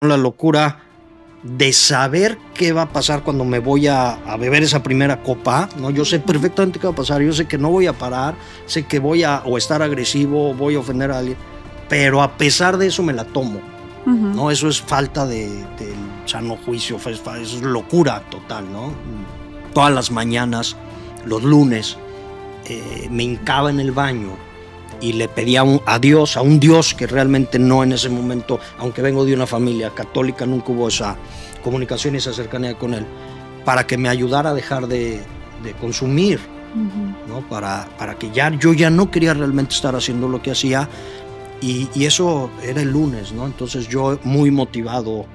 La locura de saber qué va a pasar cuando me voy a beber esa primera copa, ¿no? Yo sé perfectamente qué va a pasar, yo sé que no voy a parar, sé que voy a o estar agresivo, voy a ofender a alguien, pero a pesar de eso me la tomo, ¿no? Eso es falta de sano juicio, es locura total, ¿no? Todas las mañanas, los lunes, me hincaba en el baño y le pedía a Dios, a un Dios que realmente no en ese momento, aunque vengo de una familia católica, nunca hubo esa comunicación y esa cercanía con él, para que me ayudara a dejar de consumir, ¿no? Para que yo ya no quería realmente estar haciendo lo que hacía, y eso era el lunes, ¿no? Entonces yo muy motivado,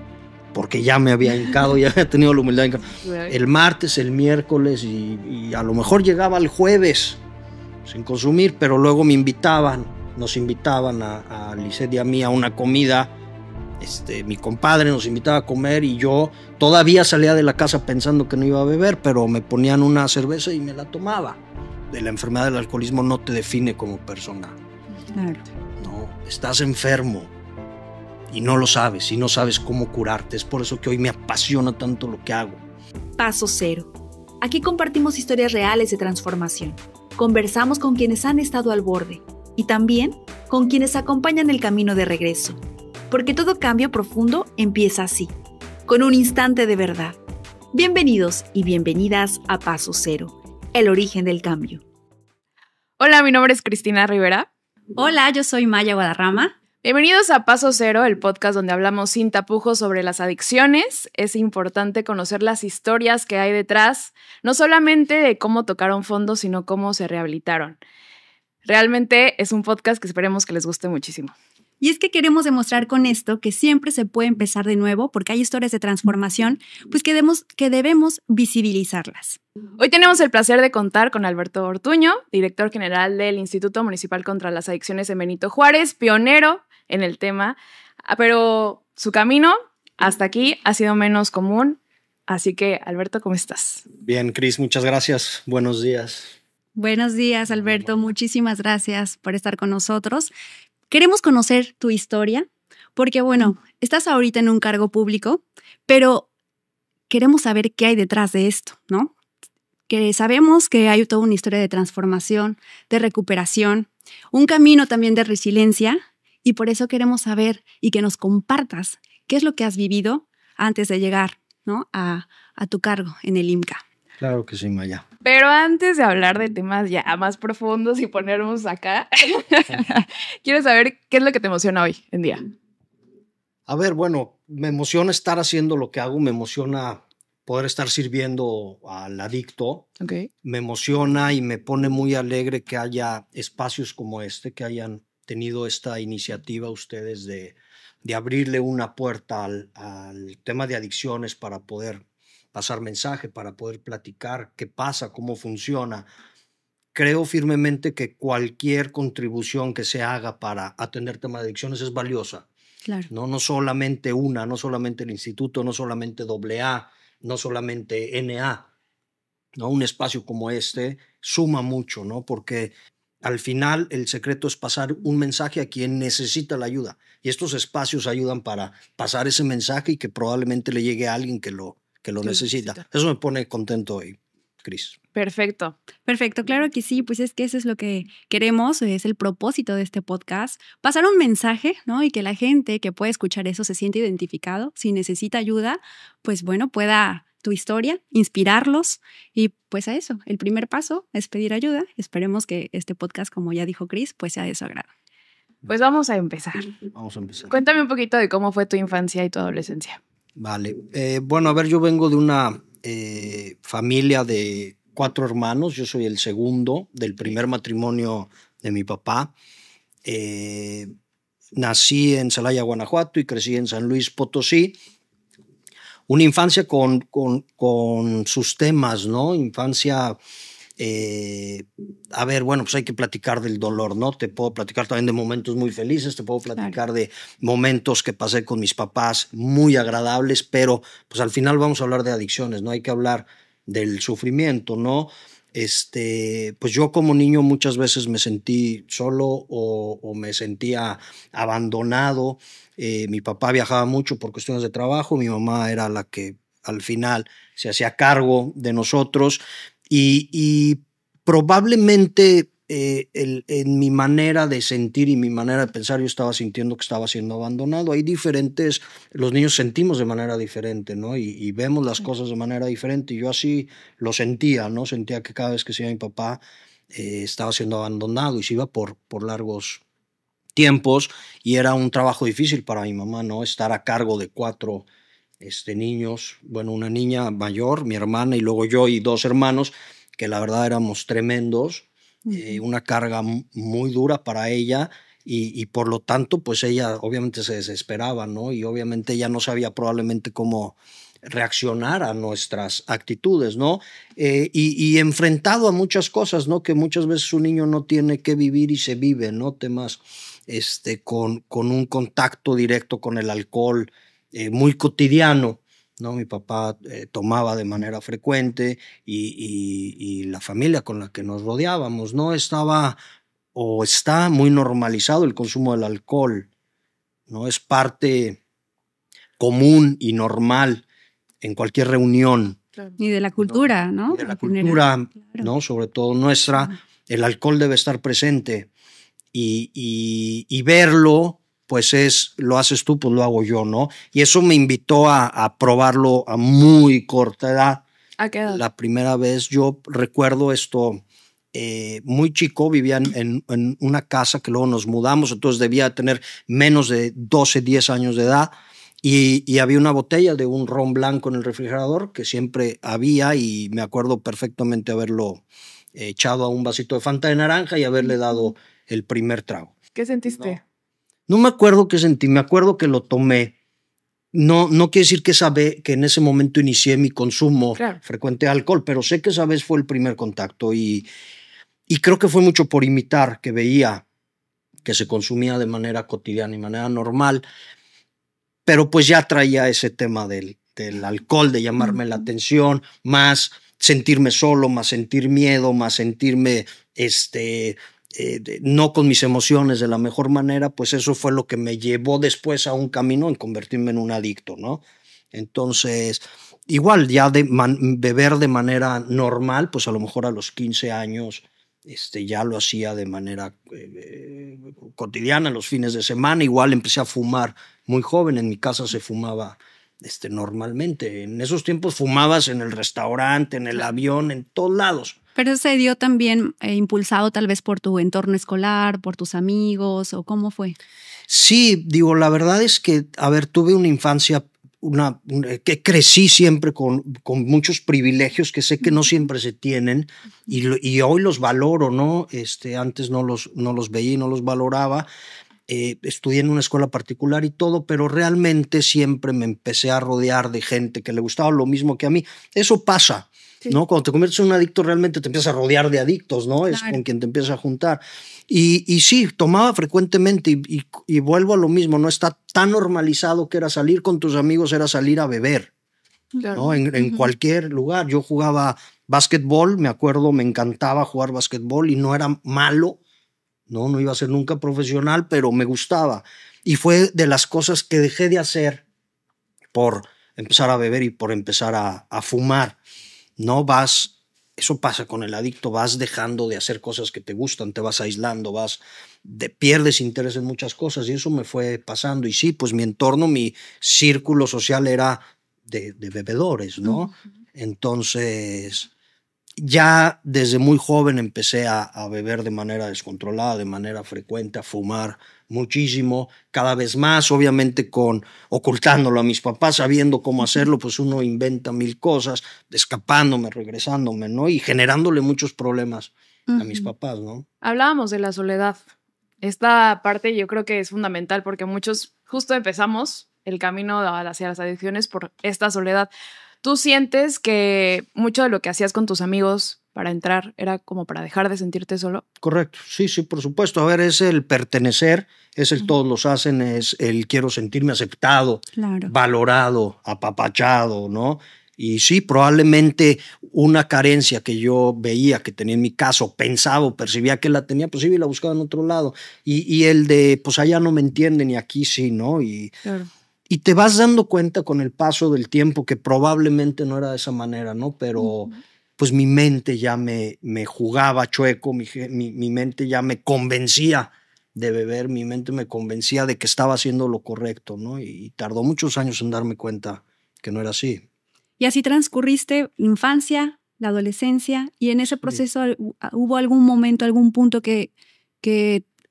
porque ya me había hincado, ya había tenido la humildad de el martes, el miércoles y a lo mejor llegaba el jueves sin consumir, pero luego nos invitaban a Lisette y a mí a una comida, mi compadre nos invitaba a comer y yo todavía salía de la casa pensando que no iba a beber, pero me ponían una cerveza y me la tomaba. La enfermedad del alcoholismo no te define como persona. Claro. No, estás enfermo y no lo sabes, y no sabes cómo curarte. Es por eso que hoy me apasiona tanto lo que hago. Paso Cero. Aquí compartimos historias reales de transformación. Conversamos con quienes han estado al borde y también con quienes acompañan el camino de regreso. Porque todo cambio profundo empieza así, con un instante de verdad. Bienvenidos y bienvenidas a Paso Cero, el origen del cambio. Hola, mi nombre es Cristina Rivera. Hola, yo soy Maya Guadarrama. Bienvenidos a Paso Cero, el podcast donde hablamos sin tapujos sobre las adicciones. Es importante conocer las historias que hay detrás, no solamente de cómo tocaron fondo, sino cómo se rehabilitaron. Realmente es un podcast que esperemos que les guste muchísimo. Y es que queremos demostrar con esto que siempre se puede empezar de nuevo porque hay historias de transformación, pues que debemos visibilizarlas. Hoy tenemos el placer de contar con Alberto Ortuño, director general del Instituto Municipal contra las Adicciones en Benito Juárez, pionero en el tema, pero su camino hasta aquí ha sido menos común. Así que, Alberto, ¿cómo estás? Bien, Cris, muchas gracias. Buenos días. Buenos días, Alberto. Muchísimas gracias por estar con nosotros. Queremos conocer tu historia porque, bueno, estás ahorita en un cargo público, pero queremos saber qué hay detrás de esto, ¿no? Que sabemos que hay toda una historia de transformación, de recuperación, un camino también de resiliencia, y por eso queremos saber y que nos compartas qué es lo que has vivido antes de llegar, ¿no? a tu cargo en el IMCA. Claro que sí, Maya. Pero antes de hablar de temas ya más profundos y ponernos acá, quiero saber qué es lo que te emociona hoy en día. A ver, bueno, me emociona estar haciendo lo que hago, me emociona poder estar sirviendo al adicto. Okay. Me emociona y me pone muy alegre que haya espacios como este, que hayan tenido esta iniciativa ustedes de abrirle una puerta al tema de adicciones para poder pasar mensaje, para poder platicar qué pasa, cómo funciona. Creo firmemente que cualquier contribución que se haga para atender temas de adicciones es valiosa. Claro. No solamente no solamente el instituto, no solamente AA, no solamente NA, ¿no? Un espacio como este suma mucho, ¿no? Porque al final el secreto es pasar un mensaje a quien necesita la ayuda. Y estos espacios ayudan para pasar ese mensaje y que probablemente le llegue a alguien que lo necesita. Eso me pone contento hoy, Cris. Perfecto. Perfecto, claro que sí, pues es que eso es lo que queremos, es el propósito de este podcast, pasar un mensaje, ¿no? Y que la gente que puede escuchar eso se siente identificado, si necesita ayuda, pues bueno, pueda tu historia, inspirarlos y pues a eso, el primer paso es pedir ayuda. Esperemos que este podcast, como ya dijo Cris, pues sea de su agrado. Pues vamos a empezar. Vamos a empezar. Cuéntame un poquito de cómo fue tu infancia y tu adolescencia. Vale, bueno, a ver, yo vengo de una familia de 4 hermanos, yo soy el segundo del primer matrimonio de mi papá. Nací en Celaya, Guanajuato y crecí en San Luis Potosí. Una infancia con sus temas, ¿no? Infancia, a ver, bueno, pues hay que platicar del dolor, ¿no? Te puedo platicar también de momentos muy felices, te puedo platicar de momentos que pasé con mis papás muy agradables, pero pues al final vamos a hablar de adicciones, ¿no? Hay que hablar del sufrimiento, ¿no? Pues yo como niño muchas veces me sentí solo o me sentía abandonado. Mi papá viajaba mucho por cuestiones de trabajo, mi mamá era la que al final se hacía cargo de nosotros y probablemente en mi manera de sentir y mi manera de pensar yo estaba sintiendo que estaba siendo abandonado. Hay diferentes, los niños sentimos de manera diferente, ¿no? Y vemos las cosas de manera diferente y yo así lo sentía, ¿no? Sentía que cada vez que se iba mi papá estaba siendo abandonado y se iba por largos tiempos y era un trabajo difícil para mi mamá, ¿no? Estar a cargo de 4 niños, bueno, una niña mayor, mi hermana y luego yo y 2 hermanos, que la verdad éramos tremendos, una carga muy dura para ella y por lo tanto, pues ella obviamente se desesperaba, ¿no? Y obviamente ella no sabía probablemente cómo reaccionar a nuestras actitudes, ¿no? Y enfrentado a muchas cosas, ¿no? Que muchas veces un niño no tiene que vivir y se vive, ¿no? Temas con un contacto directo con el alcohol muy cotidiano, ¿no? Mi papá tomaba de manera frecuente y la familia con la que nos rodeábamos, ¿no? Estaba o está muy normalizado el consumo del alcohol, ¿no? Es parte común y normal en cualquier reunión. Y de la cultura, ¿no? Y de la cultura, claro. ¿No? Sobre todo nuestra, el alcohol debe estar presente y verlo, pues lo haces tú, pues lo hago yo, ¿no? Y eso me invitó a probarlo a muy corta edad. ¿A qué edad? La primera vez yo recuerdo esto, muy chico, vivía en una casa que luego nos mudamos, entonces debía tener menos de 12, 10 años de edad y había una botella de un ron blanco en el refrigerador que siempre había y me acuerdo perfectamente haberlo echado a un vasito de Fanta de naranja y haberle dado el primer trago. ¿Qué sentiste? No me acuerdo qué sentí, me acuerdo que lo tomé. No quiere decir que en ese momento inicié mi consumo frecuente de alcohol, pero sé que esa vez fue el primer contacto y creo que fue mucho por imitar, que veía que se consumía de manera cotidiana y manera normal, pero pues ya traía ese tema del alcohol, de llamarme la atención, más sentirme solo, más sentir miedo, más sentirme no con mis emociones de la mejor manera, pues eso fue lo que me llevó después a un camino en convertirme en un adicto, ¿no? Entonces, igual ya beber de manera normal, pues a lo mejor a los 15 años ya lo hacía de manera cotidiana, los fines de semana, igual empecé a fumar muy joven, en mi casa se fumaba normalmente, en esos tiempos fumabas en el restaurante, en el avión, en todos lados. Pero se dio también impulsado tal vez por tu entorno escolar, por tus amigos, ¿o cómo fue? Sí, digo, la verdad es que, a ver, tuve una infancia, que crecí siempre con muchos privilegios que sé que no siempre se tienen y hoy los valoro, ¿no? Antes no los veía y no los valoraba. Estudié en una escuela particular y todo, pero realmente siempre me empecé a rodear de gente que le gustaba lo mismo que a mí. Eso pasa. Sí. ¿No? Cuando te conviertes en un adicto realmente te empiezas a rodear de adictos, ¿no? Claro. Es con quien te empiezas a juntar. Y sí, tomaba frecuentemente y vuelvo a lo mismo, no está tan normalizado que era salir con tus amigos, era salir a beber, claro. ¿No? En cualquier lugar. Yo jugaba básquetbol, me acuerdo, me encantaba jugar básquetbol y no era malo, no iba a ser nunca profesional, pero me gustaba. Y fue de las cosas que dejé de hacer por empezar a beber y por empezar a fumar. No vas, eso pasa con el adicto, vas dejando de hacer cosas que te gustan, te vas aislando, pierdes interés en muchas cosas y eso me fue pasando. Y sí, pues mi entorno, mi círculo social era de bebedores, ¿no? Uh-huh. Entonces, ya desde muy joven empecé a beber de manera descontrolada, de manera frecuente, a fumar muchísimo, cada vez más, obviamente ocultándolo a mis papás, sabiendo cómo hacerlo, pues uno inventa mil cosas, escapándome, regresándome, ¿no? Y generándole muos problemas a mis papás, ¿no? Hablábamos de la soledad. Esta parte yo creo que es fundamental porque muchos justo empezamos el camino hacia las adicciones por esta soledad. ¿Tú sientes que mucho de lo que hacías con tus amigos para entrar era como para dejar de sentirte solo? Correcto, sí, por supuesto. A ver, es el pertenecer, es el todos los hacen, es el quiero sentirme aceptado, claro. Valorado, apapachado, ¿no? Y sí, probablemente una carencia que yo veía que tenía en mi caso, pensaba o percibía que la tenía, pues sí, la buscaba en otro lado. Y el de, pues allá no me entienden y aquí sí, ¿no? Claro. Y te vas dando cuenta con el paso del tiempo que probablemente no era de esa manera, ¿no? Pero pues mi mente ya me jugaba chueco, mi mente ya me convencía de beber, mi mente me convencía de que estaba haciendo lo correcto, ¿no? Y tardó muchos años en darme cuenta que no era así. Y así transcurriste la infancia, la adolescencia, y en ese proceso hubo algún momento, algún punto que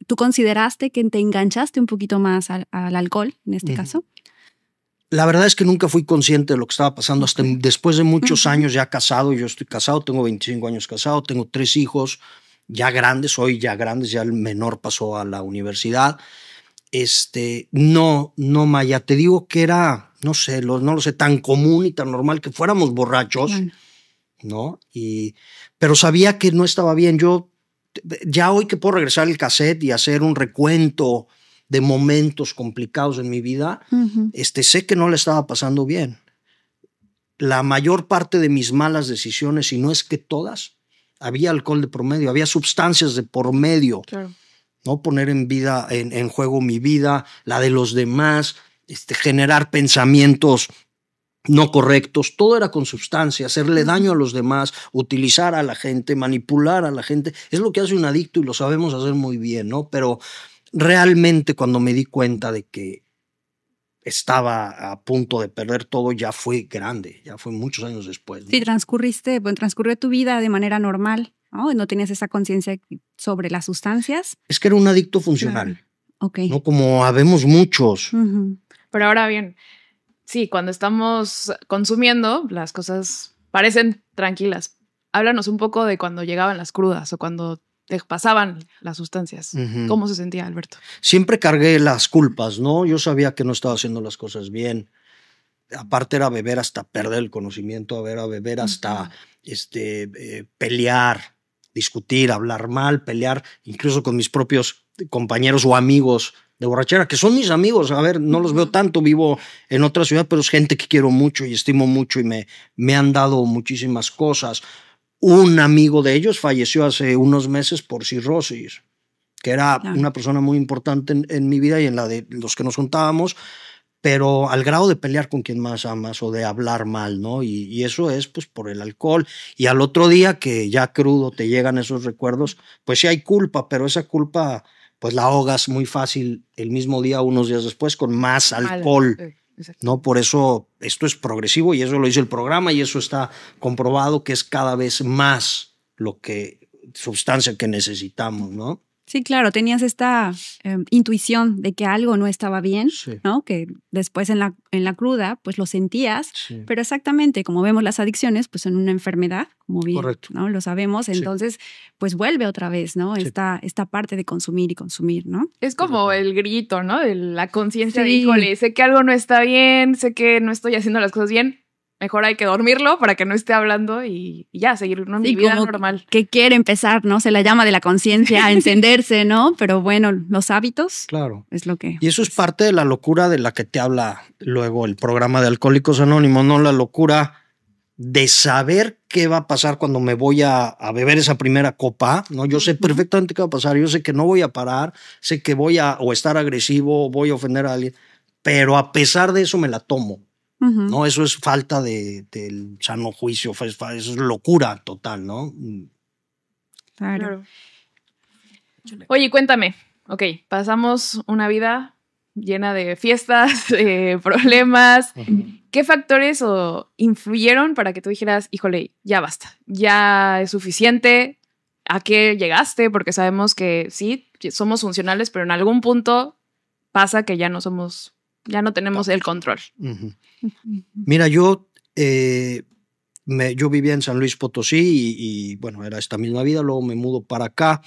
tú consideraste que te enganchaste un poquito más al alcohol, en este caso. La verdad es que nunca fui consciente de lo que estaba pasando hasta después de muchos años ya casado. Yo estoy casado, tengo 25 años casado, tengo 3 hijos ya grandes, hoy ya grandes, ya el menor pasó a la universidad. No, Maya, te digo que era, no sé, no lo sé, tan común y tan normal que fuéramos borrachos, ¿no? Pero sabía que no estaba bien. Yo, ya hoy que puedo regresar el cassette y hacer un recuento de momentos complicados en mi vida, sé que no le estaba pasando bien. La mayor parte de mis malas decisiones, y no es que todas, había alcohol de por medio, había sustancias de por medio. Claro. ¿No? Poner en juego mi vida, la de los demás, generar pensamientos no correctos, todo era con sustancia, hacerle daño a los demás, utilizar a la gente, manipular a la gente, es lo que hace un adicto y lo sabemos hacer muy bien, ¿no? Pero realmente cuando me di cuenta de que estaba a punto de perder todo, ya fue grande, ya fue muchos años después, ¿no? Sí, transcurrió tu vida de manera normal, ¿no? No tenías esa conciencia sobre las sustancias. Es que era un adicto funcional, claro. Okay. ¿no? Como habemos muchos. Pero ahora bien, sí, cuando estamos consumiendo, las cosas parecen tranquilas. Háblanos un poco de cuando llegaban las crudas o cuando te pasaban las sustancias. ¿Cómo se sentía, Alberto? Siempre cargué las culpas, ¿no? Yo sabía que no estaba haciendo las cosas bien. Aparte era beber hasta perder el conocimiento, era beber hasta pelear, discutir, hablar mal, pelear, incluso con mis propios compañeros o amigos de borrachera, que son mis amigos. A ver, no los veo tanto, vivo en otra ciudad, pero es gente que quiero mucho y estimo mucho y me han dado muchísimas cosas. Un amigo de ellos falleció hace unos meses por cirrosis, que era una persona muy importante en mi vida y en la de los que nos juntábamos, pero al grado de pelear con quien más amas o de hablar mal, ¿no? Y eso es pues por el alcohol. Y al otro día que ya crudo te llegan esos recuerdos, pues sí hay culpa, pero esa culpa pues la ahogas muy fácil el mismo día, unos días después, con más alcohol. ¿No? Por eso esto es progresivo y eso lo dice el programa y eso está comprobado que es cada vez más sustancia que necesitamos, ¿no? Sí, claro, tenías esta intuición de que algo no estaba bien, sí, ¿no? Que después en la cruda pues lo sentías, sí, pero exactamente como vemos las adicciones pues son una enfermedad, como bien, correcto, ¿no? Lo sabemos, entonces sí, pues vuelve otra vez, ¿no? Sí. Esta parte de consumir y consumir, ¿no? Es como el grito, ¿no? De la conciencia, sí, de híjole, sé que algo no está bien, sé que no estoy haciendo las cosas bien. Mejor hay que dormirlo para que no esté hablando y ya, seguir, ¿no? Mi vida normal. Que quiere empezar, ¿no? Se la llama de la conciencia a encenderse, ¿no? Pero bueno, los hábitos, claro, es lo que... Y eso es parte de la locura de la que te habla luego el programa de Alcohólicos Anónimos, ¿no? La locura de saber qué va a pasar cuando me voy a beber esa primera copa, ¿no? Yo sé perfectamente qué va a pasar, yo sé que no voy a parar, sé que voy a o estar agresivo, voy a ofender a alguien, pero a pesar de eso me la tomo. No, eso es falta del sano juicio, eso es locura total, ¿no? Claro. Oye, cuéntame, ok, pasamos una vida llena de fiestas, problemas. ¿Qué factores influyeron para que tú dijeras, híjole, ya basta, ya es suficiente? ¿A qué llegaste? Porque sabemos que sí, somos funcionales, pero en algún punto pasa que ya no tenemos el control. Mira, yo vivía en San Luis Potosí y bueno, era esta misma vida, luego me mudo para acá,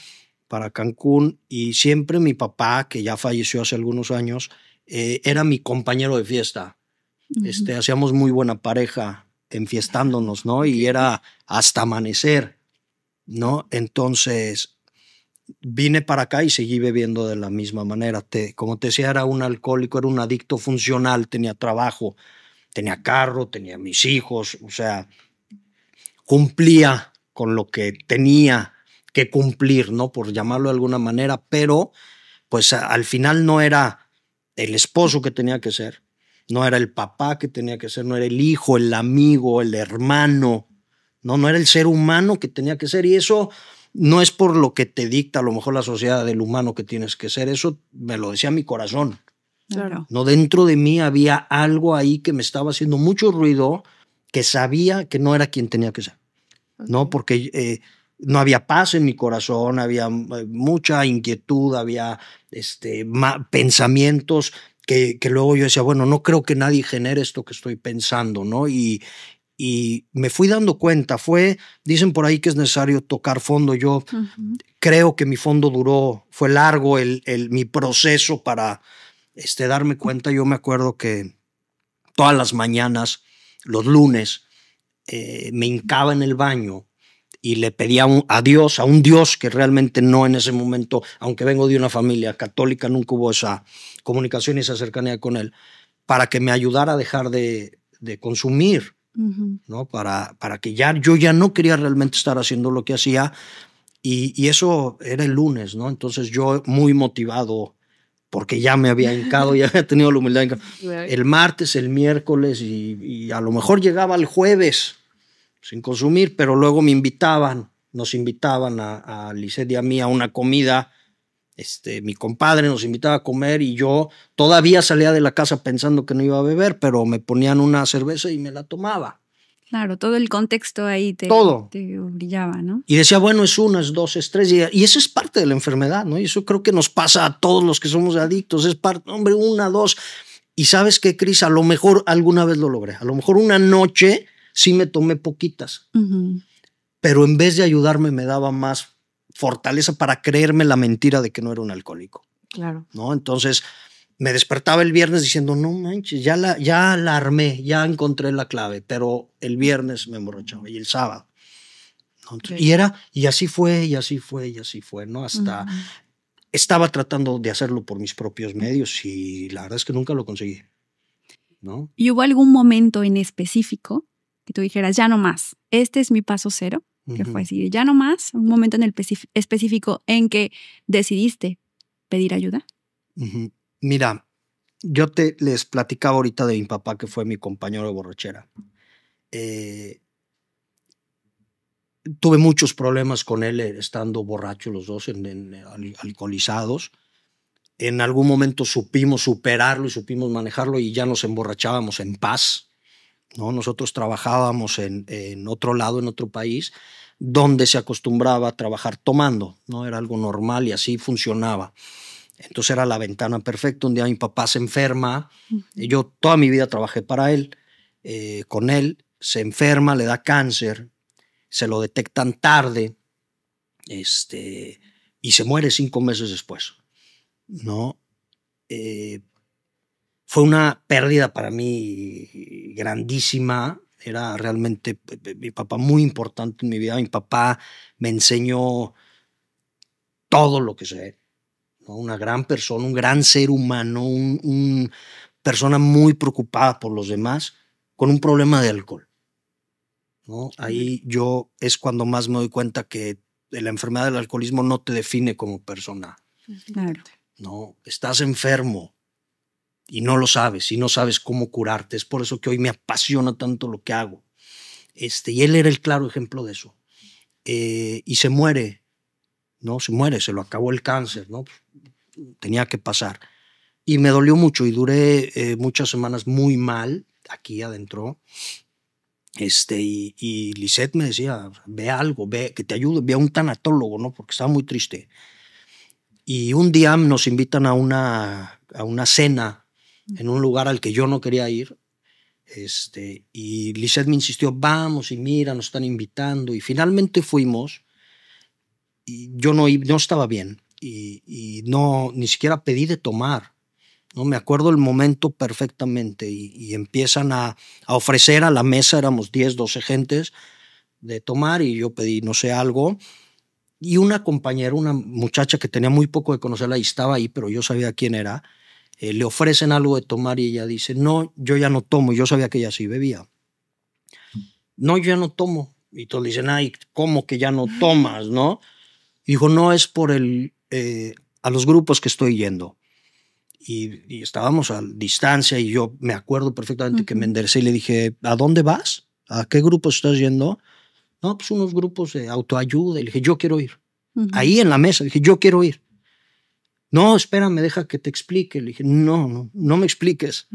para Cancún, y siempre mi papá, que ya falleció hace algunos años, era mi compañero de fiesta. Hacíamos muy buena pareja enfiestándonos, ¿no? Y era hasta amanecer, ¿no? Entonces vine para acá y seguí bebiendo de la misma manera. Como te decía, era un alcohólico, era un adicto funcional, tenía trabajo, tenía carro, tenía mis hijos, o sea, cumplía con lo que tenía que cumplir, ¿no? Por llamarlo de alguna manera, pero pues al final no era el esposo que tenía que ser, no era el papá que tenía que ser, no era el hijo, el amigo, el hermano, no era el ser humano que tenía que ser, y eso no es por lo que te dicta a lo mejor la sociedad del humano que tienes que ser, eso me lo decía mi corazón. Claro. No, dentro de mí había algo ahí que me estaba haciendo mucho ruido, que sabía que no era quien tenía que ser, ¿no? Porque no había paz en mi corazón, había mucha inquietud, había pensamientos que luego yo decía, bueno, no creo que nadie genere esto que estoy pensando, ¿no? Y me fui dando cuenta, dicen por ahí que es necesario tocar fondo, yo creo que mi fondo fue largo mi proceso para darme cuenta. Yo me acuerdo que todas las mañanas, los lunes, me hincaba en el baño y le pedía a Dios, a un Dios que realmente no en ese momento, aunque vengo de una familia católica, nunca hubo esa comunicación y esa cercanía con él, para que me ayudara a dejar de consumir, ¿no? Para que yo ya no quería realmente estar haciendo lo que hacía, y eso era el lunes, ¿no? Entonces yo muy motivado, porque ya me había hincado, ya había tenido la humildad. El martes, el miércoles y a lo mejor llegaba el jueves sin consumir, pero luego nos invitaban a Lisette y a mí a una comida. Mi compadre nos invitaba a comer y yo todavía salía de la casa pensando que no iba a beber, pero me ponían una cerveza y me la tomaba. Claro, todo el contexto ahí te brillaba, ¿no? Y decía, bueno, es 1, es 2, es 3. Y eso es parte de la enfermedad, ¿no? Y eso creo que nos pasa a todos los que somos adictos. Es parte, hombre, 1, 2. Y ¿sabes qué, Cris? A lo mejor alguna vez lo logré. A lo mejor una noche sí me tomé poquitas. Pero en vez de ayudarme me daba más fortaleza para creerme la mentira de que no era un alcohólico. Claro. ¿No? Entonces me despertaba el viernes diciendo, no manches, ya la armé, ya encontré la clave, pero el viernes me emborrachaba y el sábado. ¿No? Entonces, y así fue, ¿no? Hasta estaba tratando de hacerlo por mis propios medios y la verdad es que nunca lo conseguí, ¿no? ¿Y hubo algún momento en específico que tú dijeras, ya no más, este es mi paso cero? Que fue así, ya no más, un momento en el específico en que decidiste pedir ayuda. Mira, yo les platicaba ahorita de mi papá, que fue mi compañero de borrachera. Tuve muchos problemas con él estando borrachos los dos, alcoholizados. En algún momento supimos superarlo y supimos manejarlo y ya nos emborrachábamos en paz, ¿no? Nosotros trabajábamos en otro lado, en otro país, donde se acostumbraba a trabajar tomando, ¿no? Era algo normal y así funcionaba. Entonces era la ventana perfecta. Un día mi papá se enferma, y yo toda mi vida trabajé para él, con él, se enferma, le da cáncer, se lo detectan tarde, y se muere 5 meses después, ¿no? Fue una pérdida para mí grandísima. Era realmente mi papá muy importante en mi vida. Mi papá me enseñó todo lo que sé, ¿no? Una gran persona, un gran ser humano, una persona muy preocupada por los demás, con un problema de alcohol, ¿no? Ahí yo es cuando más me doy cuenta que la enfermedad del alcoholismo no te define como persona. Claro. No, estás enfermo y no lo sabes, y no sabes cómo curarte. Es por eso que hoy me apasiona tanto lo que hago. Y él era el claro ejemplo de eso. Y se muere, ¿no? Se lo acabó el cáncer, ¿no? Tenía que pasar. Y me dolió mucho y duré muchas semanas muy mal aquí adentro. Y Lisette me decía, ve algo, que te ayude, ve a un tanatólogo, ¿no? Porque estaba muy triste. Y un día nos invitan a una cena en un lugar al que yo no quería ir. Y Lisette me insistió, vamos, y mira, nos están invitando. Y finalmente fuimos. Y yo no estaba bien. Y no, ni siquiera pedí de tomar, ¿no? Me acuerdo el momento perfectamente. Y empiezan a ofrecer a la mesa, éramos 10, 12 gentes, de tomar. Y yo pedí, no sé, algo. Y una compañera, una muchacha que tenía muy poco de conocerla y estaba ahí, pero yo sabía quién era, le ofrecen algo de tomar y ella dice, no, yo ya no tomo. Y yo sabía que ella sí bebía. No, yo ya no tomo. Y todos dicen, ay, ¿cómo que ya no tomas, no? Y dijo, no, es por a los grupos que estoy yendo. Y estábamos a distancia y yo me acuerdo perfectamente que me enderecé y le dije, ¿a dónde vas? ¿A qué grupos estás yendo? No, pues unos grupos de autoayuda. Y le dije, yo quiero ir. Ahí en la mesa, le dije, yo quiero ir. No, espérame, deja que te explique. Le dije, no me expliques.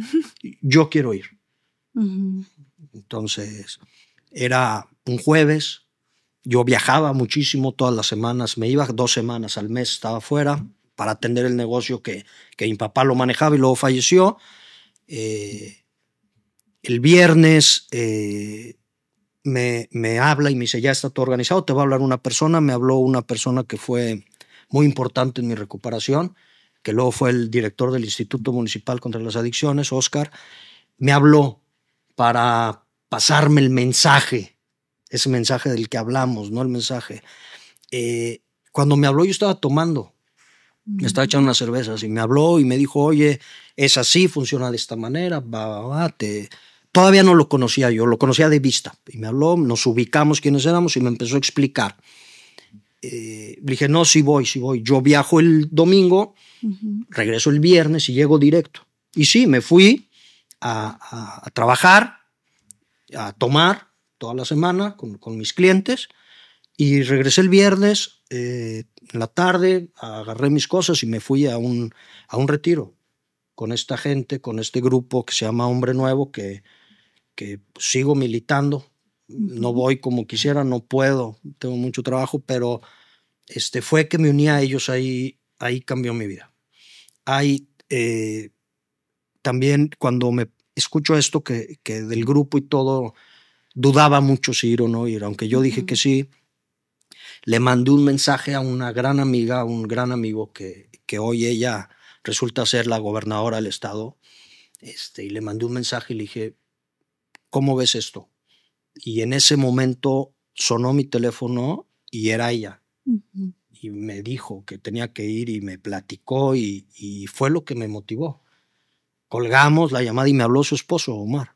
Yo quiero ir. Entonces, era un jueves. Yo viajaba muchísimo todas las semanas. Me iba 2 semanas al mes, estaba fuera para atender el negocio que mi papá lo manejaba y luego falleció. El viernes me habla y me dice, ya está todo organizado, te va a hablar una persona. Me habló una persona que fue muy importante en mi recuperación, que luego fue el director del Instituto Municipal contra las Adicciones, Oscar. Me habló para pasarme el mensaje, ese mensaje del que hablamos, ¿no? El mensaje. Cuando me habló yo estaba tomando, me estaba echando unas cervezas y me habló y me dijo, oye, es así, funciona de esta manera, Todavía no lo conocía yo, lo conocía de vista. Y me habló, nos ubicamos quiénes éramos y me empezó a explicar. Le dije, no, sí voy. Yo viajo el domingo, regreso el viernes y llego directo. Y sí, me fui a trabajar, a tomar toda la semana con mis clientes y regresé el viernes en la tarde, agarré mis cosas y me fui a un retiro con esta gente, con este grupo que se llama Hombre Nuevo, que sigo militando. No voy como quisiera, no puedo, tengo mucho trabajo, pero fue que me uní a ellos, ahí cambió mi vida. También cuando me escucho esto que del grupo y todo, dudaba mucho si ir o no ir, aunque yo dije que sí. Le mandé un mensaje a una gran amiga, a un gran amigo que hoy ella resulta ser la gobernadora del estado, y le mandé un mensaje y le dije, ¿cómo ves esto? Y en ese momento sonó mi teléfono y era ella. Y me dijo que tenía que ir y me platicó y fue lo que me motivó. Colgamos la llamada y me habló su esposo, Omar.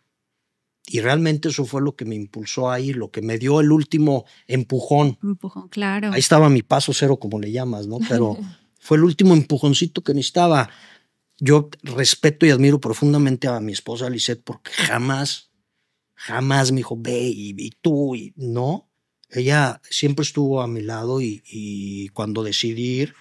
Y realmente eso fue lo que me impulsó a ir, lo que me dio el último empujón. Empujón, claro. Ahí estaba mi paso cero, como le llamas, ¿no? Pero fue el último empujoncito que necesitaba. Yo respeto y admiro profundamente a mi esposa Lisette porque jamás me dijo, ve y tú, y no. Ella siempre estuvo a mi lado y cuando decidí ir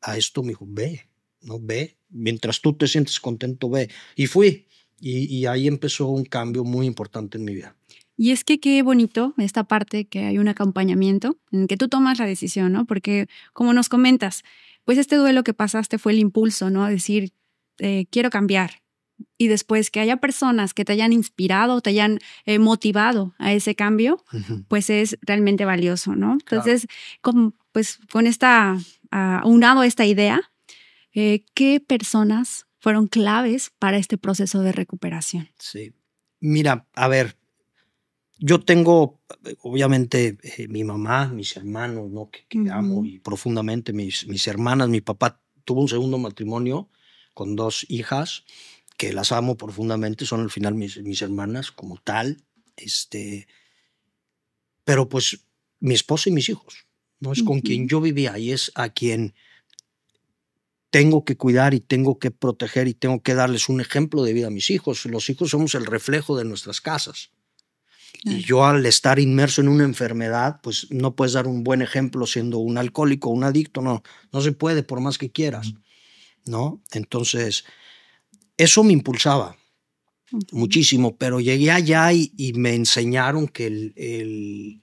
a esto me dijo, ve, no, ve. Mientras tú te sientes contento, ve. Y fui. Y ahí empezó un cambio muy importante en mi vida. Y es que qué bonito esta parte que hay un acompañamiento en que tú tomas la decisión, ¿no? Porque como nos comentas, pues este duelo que pasaste fue el impulso, ¿no? A decir, quiero cambiar. Y después que haya personas que te hayan inspirado, te hayan motivado a ese cambio, pues es realmente valioso, ¿no? Entonces, claro. con esta, unado a esta idea, ¿qué personas fueron claves para este proceso de recuperación? Sí. Mira, a ver, yo tengo, obviamente, mi mamá, mis hermanos, ¿no? que amo y profundamente, mis hermanas. Mi papá tuvo un segundo matrimonio con 2 hijas que las amo profundamente, son al final mis hermanas como tal. Pero pues mi esposa y mis hijos, ¿no? Es con quien yo vivía y es a quien tengo que cuidar y tengo que proteger y tengo que darles un ejemplo de vida a mis hijos. Los hijos somos el reflejo de nuestras casas. Y yo al estar inmerso en una enfermedad, pues no puedes dar un buen ejemplo siendo un alcohólico, un adicto, no se puede por más que quieras, ¿no? Entonces, eso me impulsaba muchísimo, pero llegué allá y me enseñaron que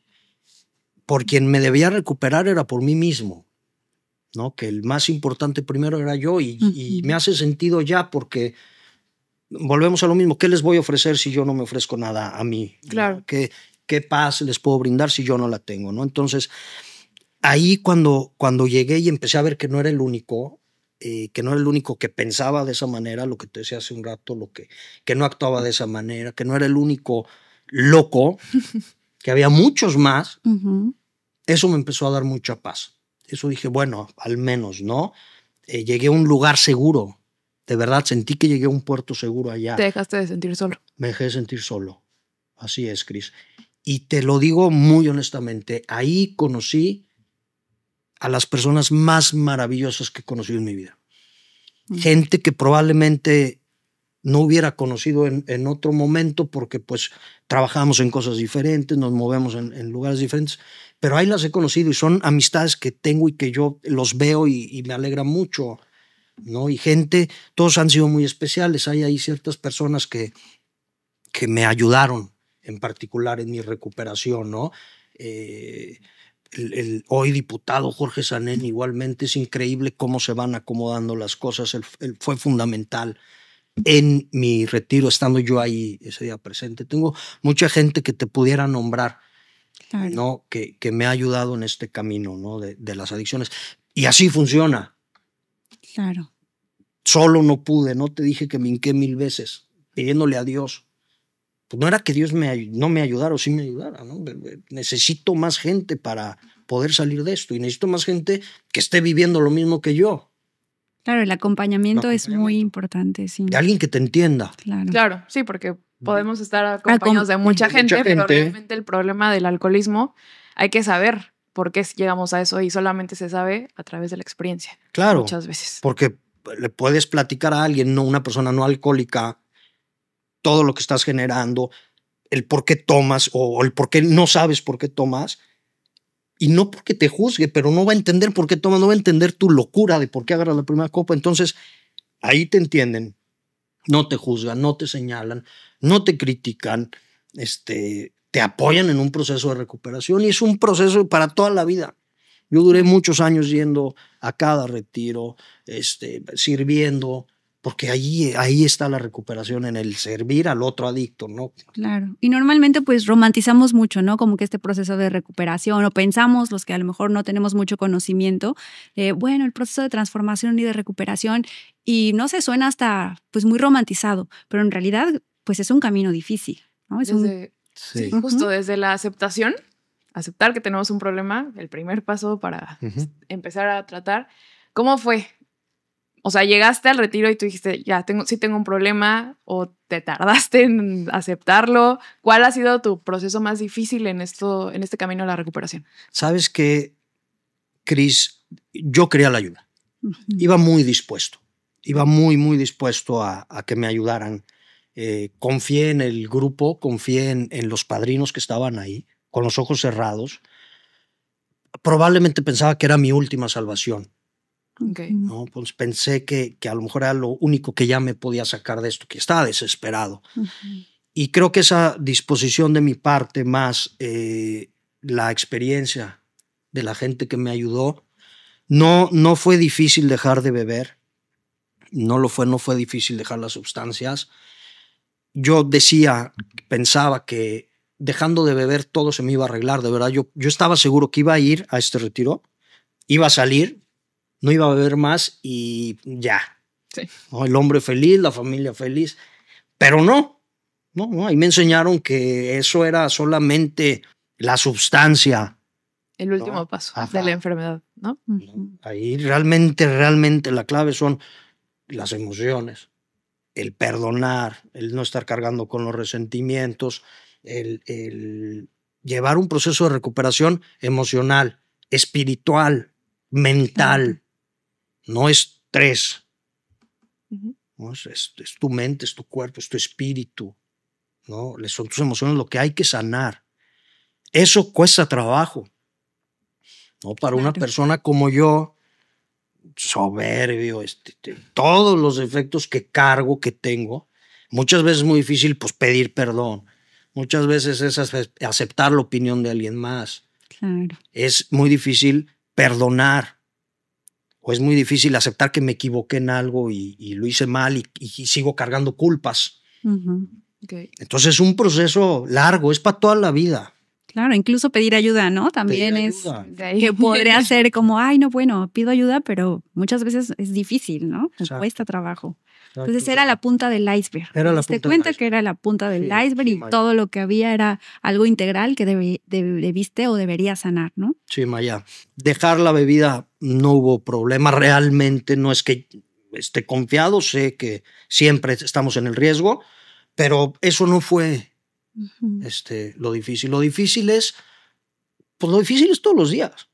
por quien me debía recuperar era por mí mismo, ¿no? Que el más importante primero era yo y me hace sentido ya porque volvemos a lo mismo. ¿Qué les voy a ofrecer si yo no me ofrezco nada a mí? Claro. ¿Qué paz les puedo brindar si yo no la tengo, ¿no? Entonces, ahí cuando llegué y empecé a ver que no era el único, que pensaba de esa manera, lo que te decía hace un rato, que no actuaba de esa manera, que no era el único loco, que había muchos más, eso me empezó a dar mucha paz. Eso dije, bueno, al menos, ¿no? Llegué a un lugar seguro De verdad, sentí que llegué a un puerto seguro allá. Te dejaste de sentir solo. Me dejé sentir solo. Así es, Cris. Y te lo digo muy honestamente, ahí conocí a las personas más maravillosas que he conocido en mi vida. Gente que probablemente no hubiera conocido en otro momento porque pues trabajamos en cosas diferentes, nos movemos en lugares diferentes, pero ahí las he conocido y son amistades que tengo y que yo los veo y me alegra mucho, ¿no? Y gente, todos han sido muy especiales. Hay ahí ciertas personas que me ayudaron en particular en mi recuperación, ¿no? El hoy diputado Jorge Sanén igualmente, es increíble cómo se van acomodando las cosas. Él fue fundamental en mi retiro, estando yo ahí ese día presente. Tengo mucha gente que te pudiera nombrar, claro, ¿no? Que me ha ayudado en este camino, ¿no? de las adicciones. Y así funciona. Claro. Solo no pude, no te dije que me hinqué 1000 veces pidiéndole a Dios. Pues no era que Dios no me ayudara o sí me ayudara, ¿no? Necesito más gente para poder salir de esto y necesito más gente que esté viviendo lo mismo que yo. Claro, el acompañamiento es muy importante, sí. De alguien que te entienda. Claro, sí, porque podemos estar acompañados de mucha gente, pero realmente el problema del alcoholismo hay que saber por qué llegamos a eso y solamente se sabe a través de la experiencia. Claro. Muchas veces. Porque le puedes platicar a alguien, no, una persona no alcohólica, todo lo que estás generando, el por qué tomas o el por qué no sabes por qué tomas. Y no porque te juzgue, pero no va a entender por qué tomas, no va a entender tu locura de por qué agarras la primera copa. Entonces, ahí te entienden, no te juzgan, no te señalan, no te critican, te apoyan en un proceso de recuperación y es un proceso para toda la vida. Yo duré muchos años yendo a cada retiro, sirviendo, porque ahí está la recuperación, en el servir al otro adicto, ¿no? Claro. Y normalmente pues romantizamos mucho, ¿no? Como que este proceso de recuperación, o pensamos, los que a lo mejor no tenemos mucho conocimiento, bueno, el proceso de transformación y de recuperación, y no sé, suena hasta pues muy romantizado, pero en realidad pues es un camino difícil, ¿no? Sí, justo desde la aceptación, aceptar que tenemos un problema, el primer paso para empezar a tratar. ¿Cómo fue? O sea, llegaste al retiro y tú dijiste, ya, sí tengo un problema, o te tardaste en aceptarlo. ¿Cuál ha sido tu proceso más difícil en este camino a la recuperación? Sabes que, Cris, yo quería la ayuda. Iba muy dispuesto. Iba muy dispuesto a que me ayudaran. Confié en el grupo, confié en los padrinos que estaban ahí, con los ojos cerrados. Probablemente pensaba que era mi última salvación. Okay. ¿No? Pues pensé que a lo mejor era lo único que ya me podía sacar de esto, que estaba desesperado. Y creo que esa disposición de mi parte, más la experiencia de la gente que me ayudó, no fue difícil dejar de beber, no fue difícil dejar las sustancias. Yo pensaba que dejando de beber todo se me iba a arreglar, de verdad. Yo estaba seguro que iba a ir a este retiro, iba a salir, no iba a beber más y ya. Sí. ¿No? El hombre feliz, la familia feliz. Pero no. Ahí me enseñaron que eso era solamente la sustancia. El último paso de la enfermedad, ¿no? Ahí realmente la clave son las emociones, el perdonar, el no estar cargando con los resentimientos, el llevar un proceso de recuperación emocional, espiritual, mental. No es estrés. ¿No? Es tu mente, es tu cuerpo, es tu espíritu, ¿no? Son tus emociones lo que hay que sanar. Eso cuesta trabajo, ¿no? Para una persona como yo, soberbio, todos los defectos que cargo, que tengo, muchas veces es muy difícil pues, pedir perdón. Muchas veces es aceptar la opinión de alguien más. Claro. Es muy difícil perdonar. O es muy difícil aceptar que me equivoqué en algo y lo hice mal y sigo cargando culpas. Okay. Entonces es un proceso largo, es para toda la vida. Claro, incluso pedir ayuda, ¿no? También pedir es ayuda. Que podría ser como, ay, no, bueno, pido ayuda, pero muchas veces es difícil, ¿no? Cuesta trabajo. Entonces era la punta del iceberg. Te cuenta que era la punta del iceberg y todo lo que había era algo integral que debiste o debería sanar, ¿no? Sí, Maya. Dejar la bebida no hubo problema realmente, no es que esté confiado, sé que siempre estamos en el riesgo, pero eso no fue lo difícil. Lo difícil es todos los días,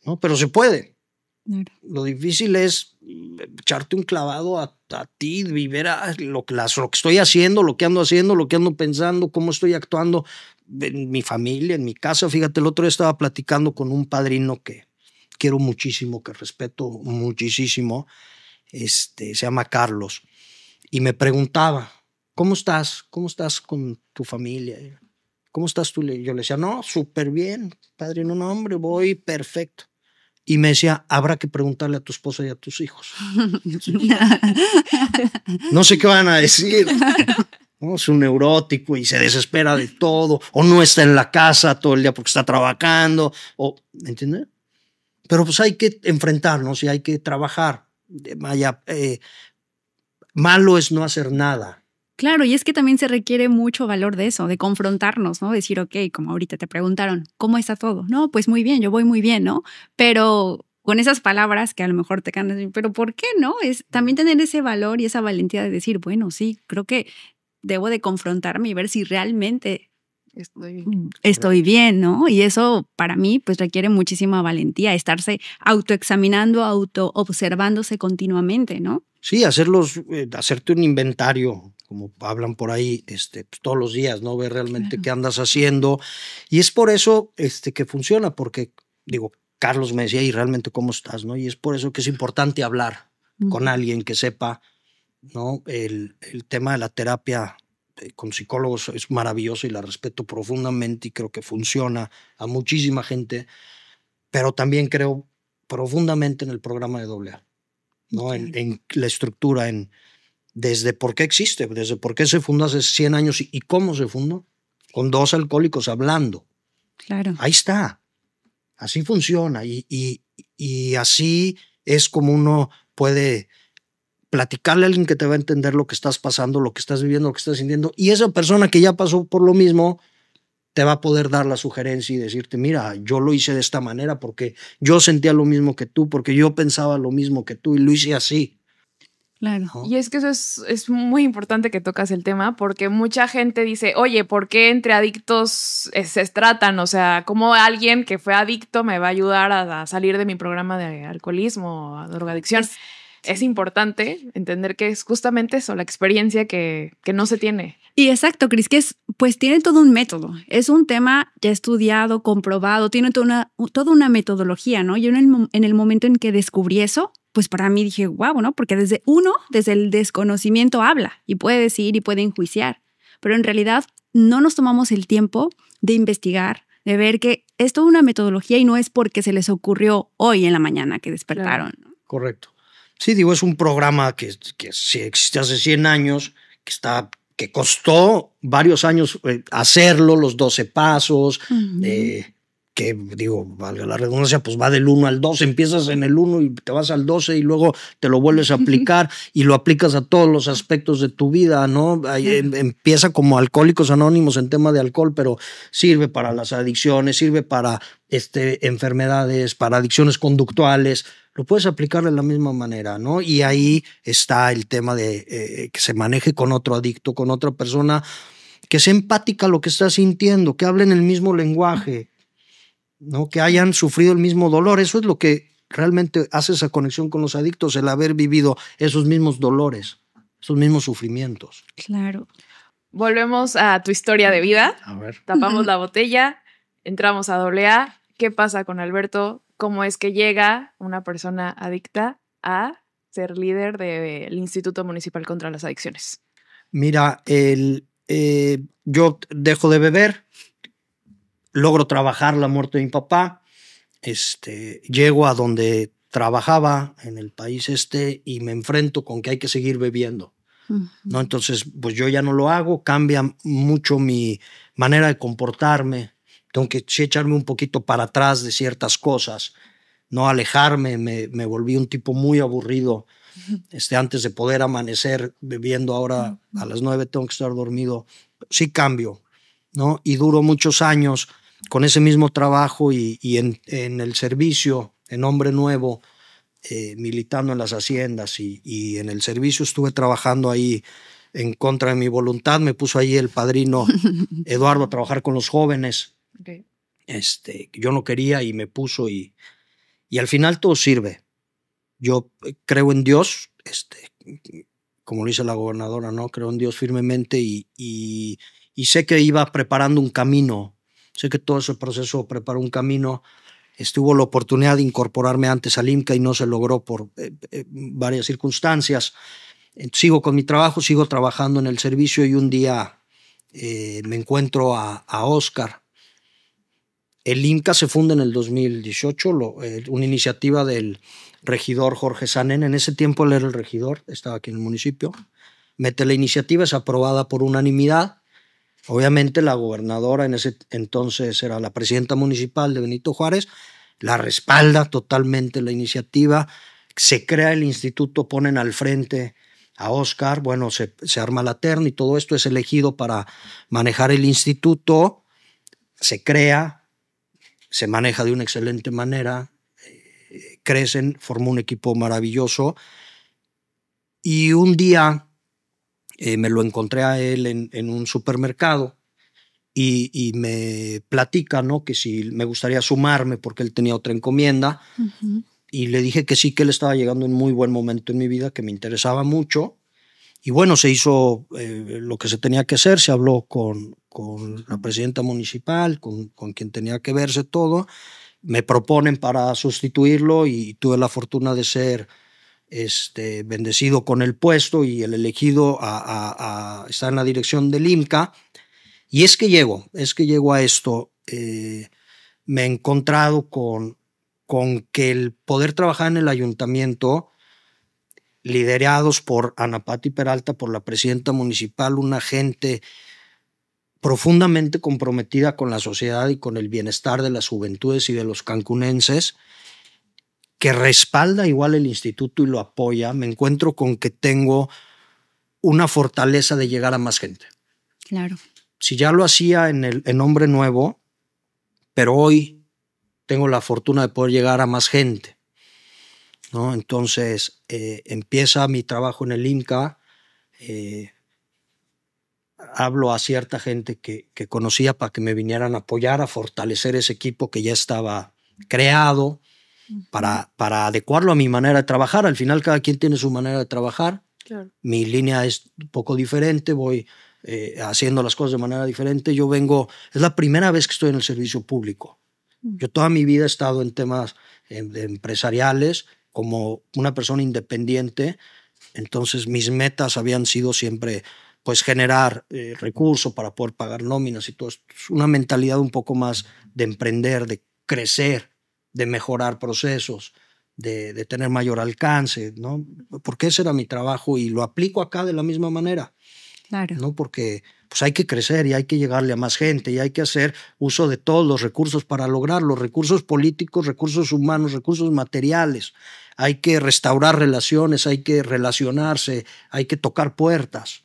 ¿no? Pero se puede. Lo difícil es echarte un clavado a ti, vivir lo que estoy haciendo, lo que ando haciendo, lo que ando pensando, cómo estoy actuando en mi familia, en mi casa. Fíjate, el otro día estaba platicando con un padrino que quiero muchísimo, que respeto muchísimo, se llama Carlos, y me preguntaba, ¿cómo estás? ¿Cómo estás con tu familia? ¿Cómo estás tú? Yo le decía, no, súper bien, padrino, no, hombre, voy perfecto. Y me decía, habrá que preguntarle a tu esposa y a tus hijos. No sé qué van a decir. ¿No? Es un neurótico y se desespera de todo, o no está en la casa todo el día porque está trabajando, ¿me entiendes? Pero pues hay que enfrentarnos y hay que trabajar. Malo es no hacer nada. Claro, y es que también se requiere mucho valor de eso, de confrontarnos, ¿no? Decir, ok, como ahorita te preguntaron, ¿cómo está todo? No, pues muy bien, yo voy muy bien, ¿no? Pero con esas palabras que a lo mejor te cantan, pero ¿por qué no? Es también tener ese valor y esa valentía de decir, bueno, sí, creo que debo de confrontarme y ver si realmente estoy bien, ¿no? Y eso para mí pues requiere muchísima valentía, estarse autoexaminando, autoobservándose continuamente, ¿no? Sí, hacerte un inventario, como hablan por ahí, pues, todos los días, ¿no? Ver realmente qué andas haciendo. Y es por eso que funciona, porque, digo, Carlos me decía, ¿y realmente cómo estás, no? Y es por eso que es importante hablar con alguien que sepa, ¿no? El tema de la terapia con psicólogos es maravilloso y la respeto profundamente y creo que funciona a muchísima gente, pero también creo profundamente en el programa de AA, ¿no? Okay. En la estructura, desde por qué existe, desde por qué se fundó hace 100 años y cómo se fundó, con 2 alcohólicos hablando. Claro. Ahí está. Así funciona y así es como uno puede platicarle a alguien que te va a entender lo que estás pasando, lo que estás viviendo, lo que estás sintiendo, y esa persona que ya pasó por lo mismo te va a poder dar la sugerencia y decirte, mira, yo lo hice de esta manera porque yo sentía lo mismo que tú, porque yo pensaba lo mismo que tú y lo hice así. Claro. ¿No? Y es que eso es muy importante que tocas el tema porque mucha gente dice, oye, ¿por qué entre adictos se tratan? O sea, ¿cómo alguien que fue adicto me va a ayudar a salir de mi programa de alcoholismo o drogadicción? Es importante entender que es justamente eso, la experiencia que no se tiene. Y exacto, Cris, que pues tiene todo un método. Es un tema ya estudiado, comprobado, tiene toda una metodología, ¿no? Yo en el momento en que descubrí eso, pues para mí dije, wow, ¿no? Porque desde el desconocimiento habla y puede decir y puede enjuiciar. Pero en realidad no nos tomamos el tiempo de investigar, de ver que es toda una metodología y no es porque se les ocurrió hoy en la mañana que despertaron. Claro. ¿No? Correcto. Sí, digo, es un programa que sí existe hace 100 años, que costó varios años hacerlo, los 12 pasos, que digo, valga la redundancia, pues va del 1 al 12, empiezas en el 1 y te vas al 12 y luego te lo vuelves a aplicar y lo aplicas a todos los aspectos de tu vida, ¿no? Empieza como Alcohólicos Anónimos en tema de alcohol, pero sirve para las adicciones, sirve para enfermedades, para adicciones conductuales. Lo puedes aplicar de la misma manera, ¿no? Y ahí está el tema de que se maneje con otro adicto, con otra persona, que sea empática a lo que está sintiendo, que hablen el mismo lenguaje, ¿no? Que hayan sufrido el mismo dolor. Eso es lo que realmente hace esa conexión con los adictos, el haber vivido esos mismos dolores, esos mismos sufrimientos. Claro. Volvemos a tu historia de vida. A ver. Tapamos la botella, entramos a AA. ¿Qué pasa con Alberto? ¿Cómo es que llega una persona adicta a ser líder del Instituto Municipal contra las Adicciones? Mira, yo dejo de beber, logro trabajar la muerte de mi papá, llego a donde trabajaba en el país y me enfrento con que hay que seguir bebiendo, ¿no? Entonces, pues yo ya no lo hago, cambia mucho mi manera de comportarme, tengo que echarme un poquito para atrás de ciertas cosas, no alejarme, me volví un tipo muy aburrido, antes de poder amanecer bebiendo, ahora a las 9 tengo que estar dormido, sí cambio, ¿no? Y duro muchos años con ese mismo trabajo y en el servicio, en Hombre Nuevo, militando en las haciendas y en el servicio estuve trabajando ahí en contra de mi voluntad. Me puso ahí el padrino Eduardo a trabajar con los jóvenes. Okay. Yo no quería y me puso y al final todo sirve. Yo creo en Dios, como lo dice la gobernadora, ¿no? Creo en Dios firmemente y sé que iba preparando un camino. Sé que todo ese proceso preparó un camino. Hubo la oportunidad de incorporarme antes al IMCA y no se logró por varias circunstancias. Sigo con mi trabajo, sigo trabajando en el servicio y un día me encuentro a Oscar. El IMCA se funda en el 2018, una iniciativa del regidor Jorge Sanén. En ese tiempo él era el regidor, estaba aquí en el municipio. Mete la iniciativa, es aprobada por unanimidad. Obviamente la gobernadora en ese entonces era la presidenta municipal de Benito Juárez, la respalda totalmente la iniciativa, se crea el instituto, ponen al frente a Oscar, bueno, se arma la terna y todo esto, es elegido para manejar el instituto, se crea, se maneja de una excelente manera, crecen, formó un equipo maravilloso y un día me lo encontré a él en un supermercado y me platica, ¿no? Que si me gustaría sumarme porque él tenía otra encomienda. Uh-huh. Y le dije que sí, que él estaba llegando en muy buen momento en mi vida, que me interesaba mucho. Y bueno, se hizo lo que se tenía que hacer, se habló con la presidenta municipal, con quien tenía que verse todo. Me proponen para sustituirlo y tuve la fortuna de ser bendecido con el puesto y el elegido a estar en la dirección del IMCA. Y es que llego a esto. Me he encontrado con que el poder trabajar en el ayuntamiento, liderados por Ana Pati Peralta, por la presidenta municipal, una gente profundamente comprometida con la sociedad y con el bienestar de las juventudes y de los cancunenses, que respalda igual el instituto y lo apoya, me encuentro con que tengo una fortaleza de llegar a más gente. Claro. Si ya lo hacía en Hombre Nuevo, pero hoy tengo la fortuna de poder llegar a más gente, ¿no? Entonces empieza mi trabajo en el IMCA, hablo a cierta gente que conocía para que me vinieran a apoyar, a fortalecer ese equipo que ya estaba creado, para adecuarlo a mi manera de trabajar. Al final cada quien tiene su manera de trabajar. Claro. Mi línea es un poco diferente, voy haciendo las cosas de manera diferente. Es la primera vez que estoy en el servicio público. Yo toda mi vida he estado en temas empresariales como una persona independiente, entonces mis metas habían sido siempre pues generar recursos para poder pagar nóminas y todo esto. Es una mentalidad un poco más de emprender, de crecer, de mejorar procesos, de tener mayor alcance, ¿no? Porque ese era mi trabajo y lo aplico acá de la misma manera. Claro. ¿No? Porque pues hay que crecer y hay que llegarle a más gente y hay que hacer uso de todos los recursos para lograrlo, recursos políticos, recursos humanos, recursos materiales. Hay que restaurar relaciones, hay que relacionarse, hay que tocar puertas.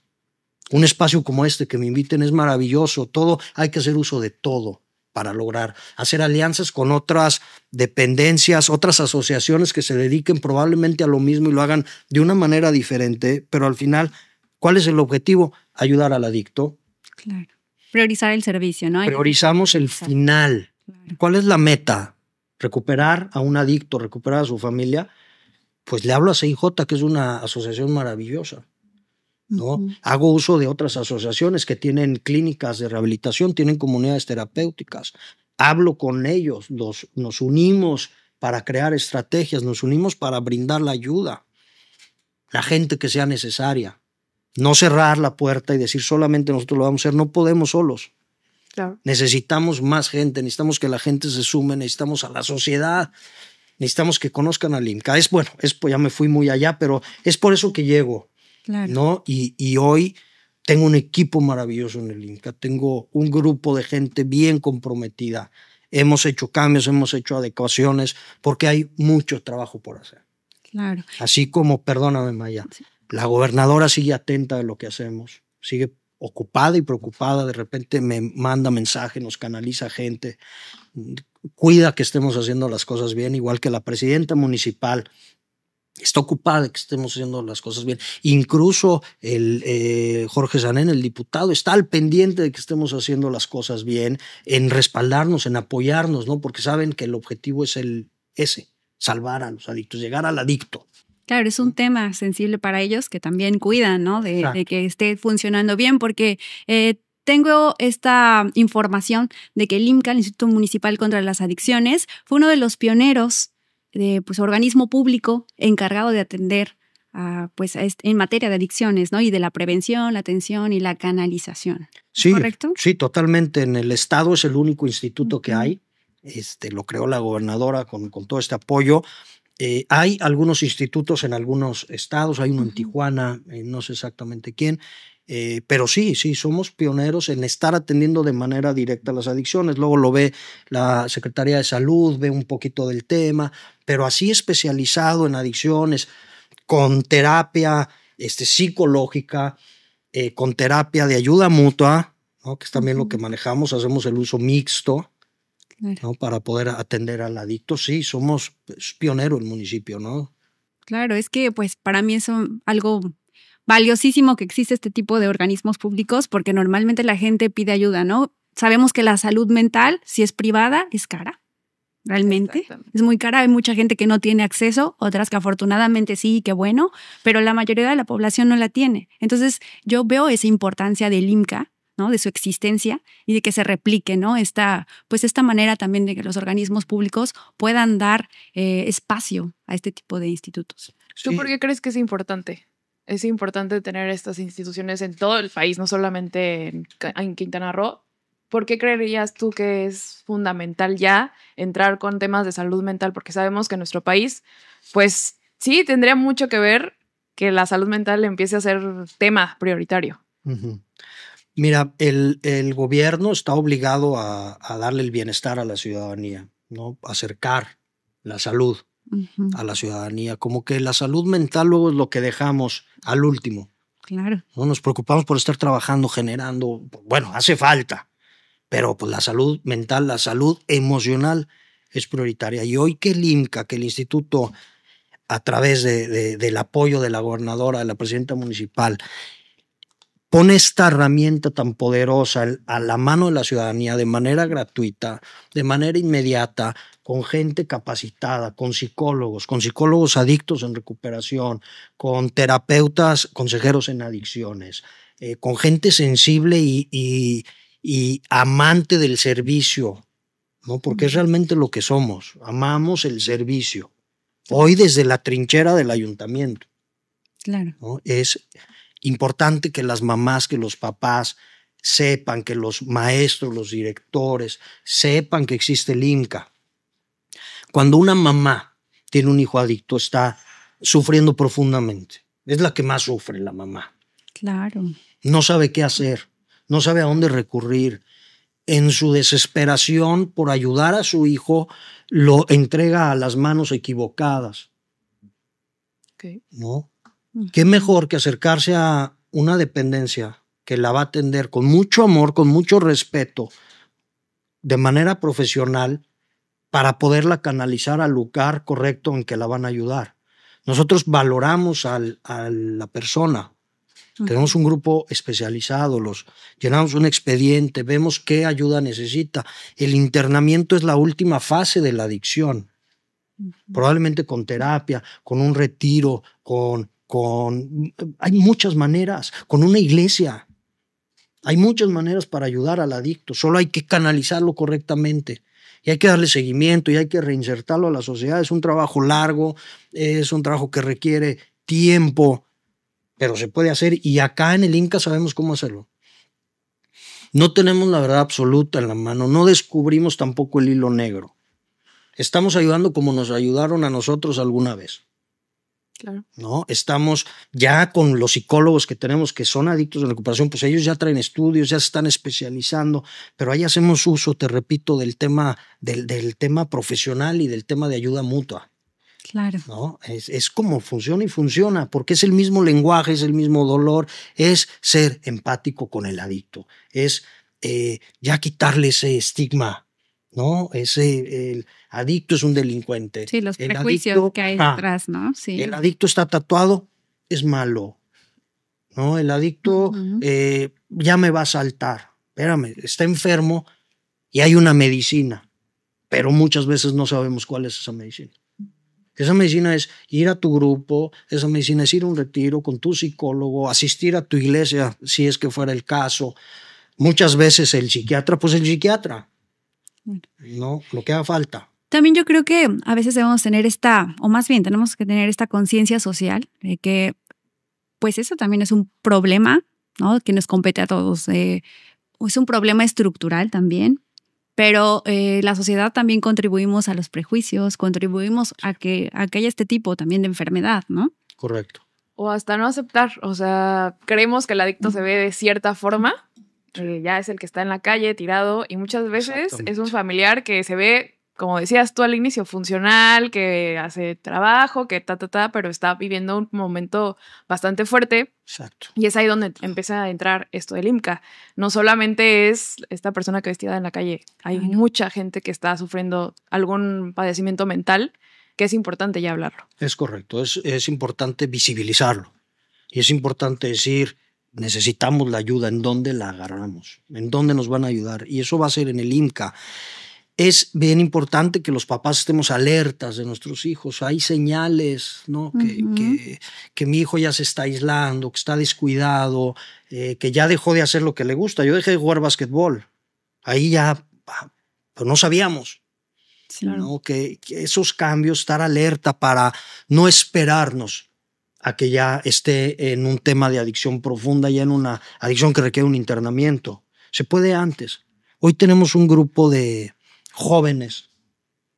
Un espacio como este que me inviten es maravilloso. Hay que hacer uso de todo para lograr hacer alianzas con otras dependencias, otras asociaciones que se dediquen probablemente a lo mismo y lo hagan de una manera diferente, pero al final, ¿cuál es el objetivo? Ayudar al adicto. Claro. Priorizar el servicio, ¿no? Priorizamos el final. Claro. ¿Cuál es la meta? Recuperar a un adicto, recuperar a su familia. Pues le hablo a CIJ, que es una asociación maravillosa, ¿no? Uh-huh. Hago uso de otras asociaciones que tienen clínicas de rehabilitación, tienen comunidades terapéuticas. Hablo con ellos, nos unimos para crear estrategias, nos unimos para brindar la ayuda, la gente que sea necesaria. No cerrar la puerta y decir solamente nosotros lo vamos a hacer, no podemos solos. Claro. Necesitamos más gente, necesitamos que la gente se sume, necesitamos a la sociedad, necesitamos que conozcan al IMCA. Ya me fui muy allá, pero es por eso que llego. Claro. ¿No? Y hoy tengo un equipo maravilloso en el IMCA, tengo un grupo de gente bien comprometida. Hemos hecho cambios, hemos hecho adecuaciones, porque hay mucho trabajo por hacer. Claro. Así como, perdóname, Maya, sí. La gobernadora sigue atenta de lo que hacemos, sigue ocupada y preocupada, de repente me manda mensajes, nos canaliza gente, cuida que estemos haciendo las cosas bien, igual que la presidenta municipal está ocupada de que estemos haciendo las cosas bien. Incluso el Jorge Zanén, el diputado, está al pendiente de que estemos haciendo las cosas bien, en respaldarnos, en apoyarnos, ¿no? Porque saben que el objetivo es ese, salvar a los adictos, llegar al adicto. Claro, es un tema sensible para ellos que también cuidan, ¿no? De que esté funcionando bien, porque tengo esta información de que el IMCA, el Instituto Municipal contra las Adicciones, fue uno de los pioneros de organismo público encargado de atender en materia de adicciones, ¿no? Y de la prevención, la atención y la canalización. Sí, ¿correcto? Sí, totalmente. En el estado es el único instituto que hay. Lo creó la gobernadora con todo este apoyo. Hay algunos institutos en algunos estados, hay uno en Tijuana, no sé exactamente quién, pero sí, somos pioneros en estar atendiendo de manera directa las adicciones. Luego lo ve la Secretaría de Salud, ve un poquito del tema, pero así especializado en adicciones, con terapia psicológica, con terapia de ayuda mutua, ¿no? Que es también lo que manejamos, hacemos el uso mixto. Claro. ¿No? Para poder atender al adicto, sí, somos pionero el municipio, ¿no? Claro, es que pues para mí es algo valiosísimo que existe este tipo de organismos públicos, porque normalmente la gente pide ayuda, ¿no? Sabemos que la salud mental, si es privada, es cara. Realmente es muy cara, hay mucha gente que no tiene acceso, otras que afortunadamente sí, qué bueno, pero la mayoría de la población no la tiene. Entonces yo veo esa importancia del IMCA, ¿no? De su existencia y de que se replique, ¿no? Esta manera también de que los organismos públicos puedan dar espacio a este tipo de institutos. ¿Tú por qué crees que es importante? Es importante tener estas instituciones en todo el país, no solamente en Quintana Roo. ¿Por qué creerías tú que es fundamental ya entrar con temas de salud mental? Porque sabemos que en nuestro país, pues sí, tendría mucho que ver que la salud mental empiece a ser tema prioritario. Uh-huh. Mira, el gobierno está obligado a darle el bienestar a la ciudadanía, ¿no? Acercar la salud a la ciudadanía. Como que la salud mental luego es lo que dejamos al último. Claro. ¿No? Nos preocupamos por estar trabajando, generando. Bueno, hace falta, pero pues la salud mental, la salud emocional es prioritaria. Y hoy que el IMCA, que el instituto, a través del apoyo de la gobernadora, de la presidenta municipal, pone esta herramienta tan poderosa a la mano de la ciudadanía de manera gratuita, de manera inmediata, con gente capacitada, con psicólogos adictos en recuperación, con terapeutas, consejeros en adicciones, con gente sensible y amante del servicio, ¿no? Porque es realmente lo que somos, amamos el servicio. Hoy desde la trinchera del ayuntamiento. Claro. ¿No? Es importante que las mamás, que los papás sepan, que los maestros, los directores sepan que existe el IMCA. Cuando una mamá tiene un hijo adicto, está sufriendo profundamente. Es la que más sufre, la mamá. Claro. No sabe qué hacer, no sabe a dónde recurrir. En su desesperación por ayudar a su hijo, lo entrega a las manos equivocadas. Okay. ¿No? ¿Qué mejor que acercarse a una dependencia que la va a atender con mucho amor, con mucho respeto, de manera profesional, para poderla canalizar al lugar correcto en que la van a ayudar? Nosotros valoramos a la persona. Tenemos un grupo especializado, llenamos un expediente, vemos qué ayuda necesita. El internamiento es la última fase de la adicción. Probablemente con terapia, con un retiro, hay muchas maneras, con una iglesia. Hay muchas maneras para ayudar al adicto, solo hay que canalizarlo correctamente. Y hay que darle seguimiento y hay que reinsertarlo a la sociedad. Es un trabajo largo, es un trabajo que requiere tiempo, pero se puede hacer, y acá en el IMCA sabemos cómo hacerlo. No tenemos la verdad absoluta en la mano, no descubrimos tampoco el hilo negro. Estamos ayudando como nos ayudaron a nosotros alguna vez. Claro. ¿No? Estamos ya con los psicólogos que tenemos que son adictos en recuperación, pues ellos ya traen estudios, ya se están especializando, pero ahí hacemos uso, te repito, del tema profesional y del tema de ayuda mutua. Claro. ¿No? Es como funciona y funciona, porque es el mismo lenguaje, es el mismo dolor, es ser empático con el adicto, es ya quitarle ese estigma, ¿no? El adicto es un delincuente. Sí, los El prejuicios adicto, que hay detrás, ¿no? Sí. El adicto está tatuado, es malo, ¿no? El adicto ya me va a saltar. Espérame, está enfermo y hay una medicina, pero muchas veces no sabemos cuál es esa medicina. Esa medicina es ir a tu grupo, esa medicina es ir a un retiro con tu psicólogo, asistir a tu iglesia, si es que fuera el caso. Muchas veces el psiquiatra, pues el psiquiatra, ¿no? Lo que haga falta. También yo creo que a veces debemos tener o más bien tenemos que tener esta conciencia social de que pues eso también es un problema, ¿no? Que nos compete a todos. Es un problema estructural también, pero la sociedad también contribuimos a los prejuicios, contribuimos a que haya este tipo también de enfermedad, ¿no? Correcto. O hasta no aceptar, o sea, creemos que el adicto se ve de cierta forma, ya es el que está en la calle tirado y muchas veces es un familiar que se ve, como decías tú al inicio, funcional, que hace trabajo, que pero está viviendo un momento bastante fuerte. Exacto. Y es ahí donde empieza a entrar esto del IMCA. No solamente es esta persona que vestida en la calle, hay mucha gente que está sufriendo algún padecimiento mental que es importante ya hablarlo. Es correcto, es importante visibilizarlo y es importante decir, necesitamos la ayuda, ¿en dónde la agarramos? ¿En dónde nos van a ayudar? Y eso va a ser en el IMCA. Es bien importante que los papás estemos alertas de nuestros hijos. Hay señales, ¿no? Que mi hijo ya se está aislando, que está descuidado, que ya dejó de hacer lo que le gusta. Yo dejé de jugar básquetbol. Ahí ya, pues no sabíamos. Sí. ¿No? Que esos cambios, estar alerta para no esperarnos a que ya esté en un tema de adicción profunda, ya en una adicción que requiere un internamiento. Se puede antes. Hoy tenemos un grupo de jóvenes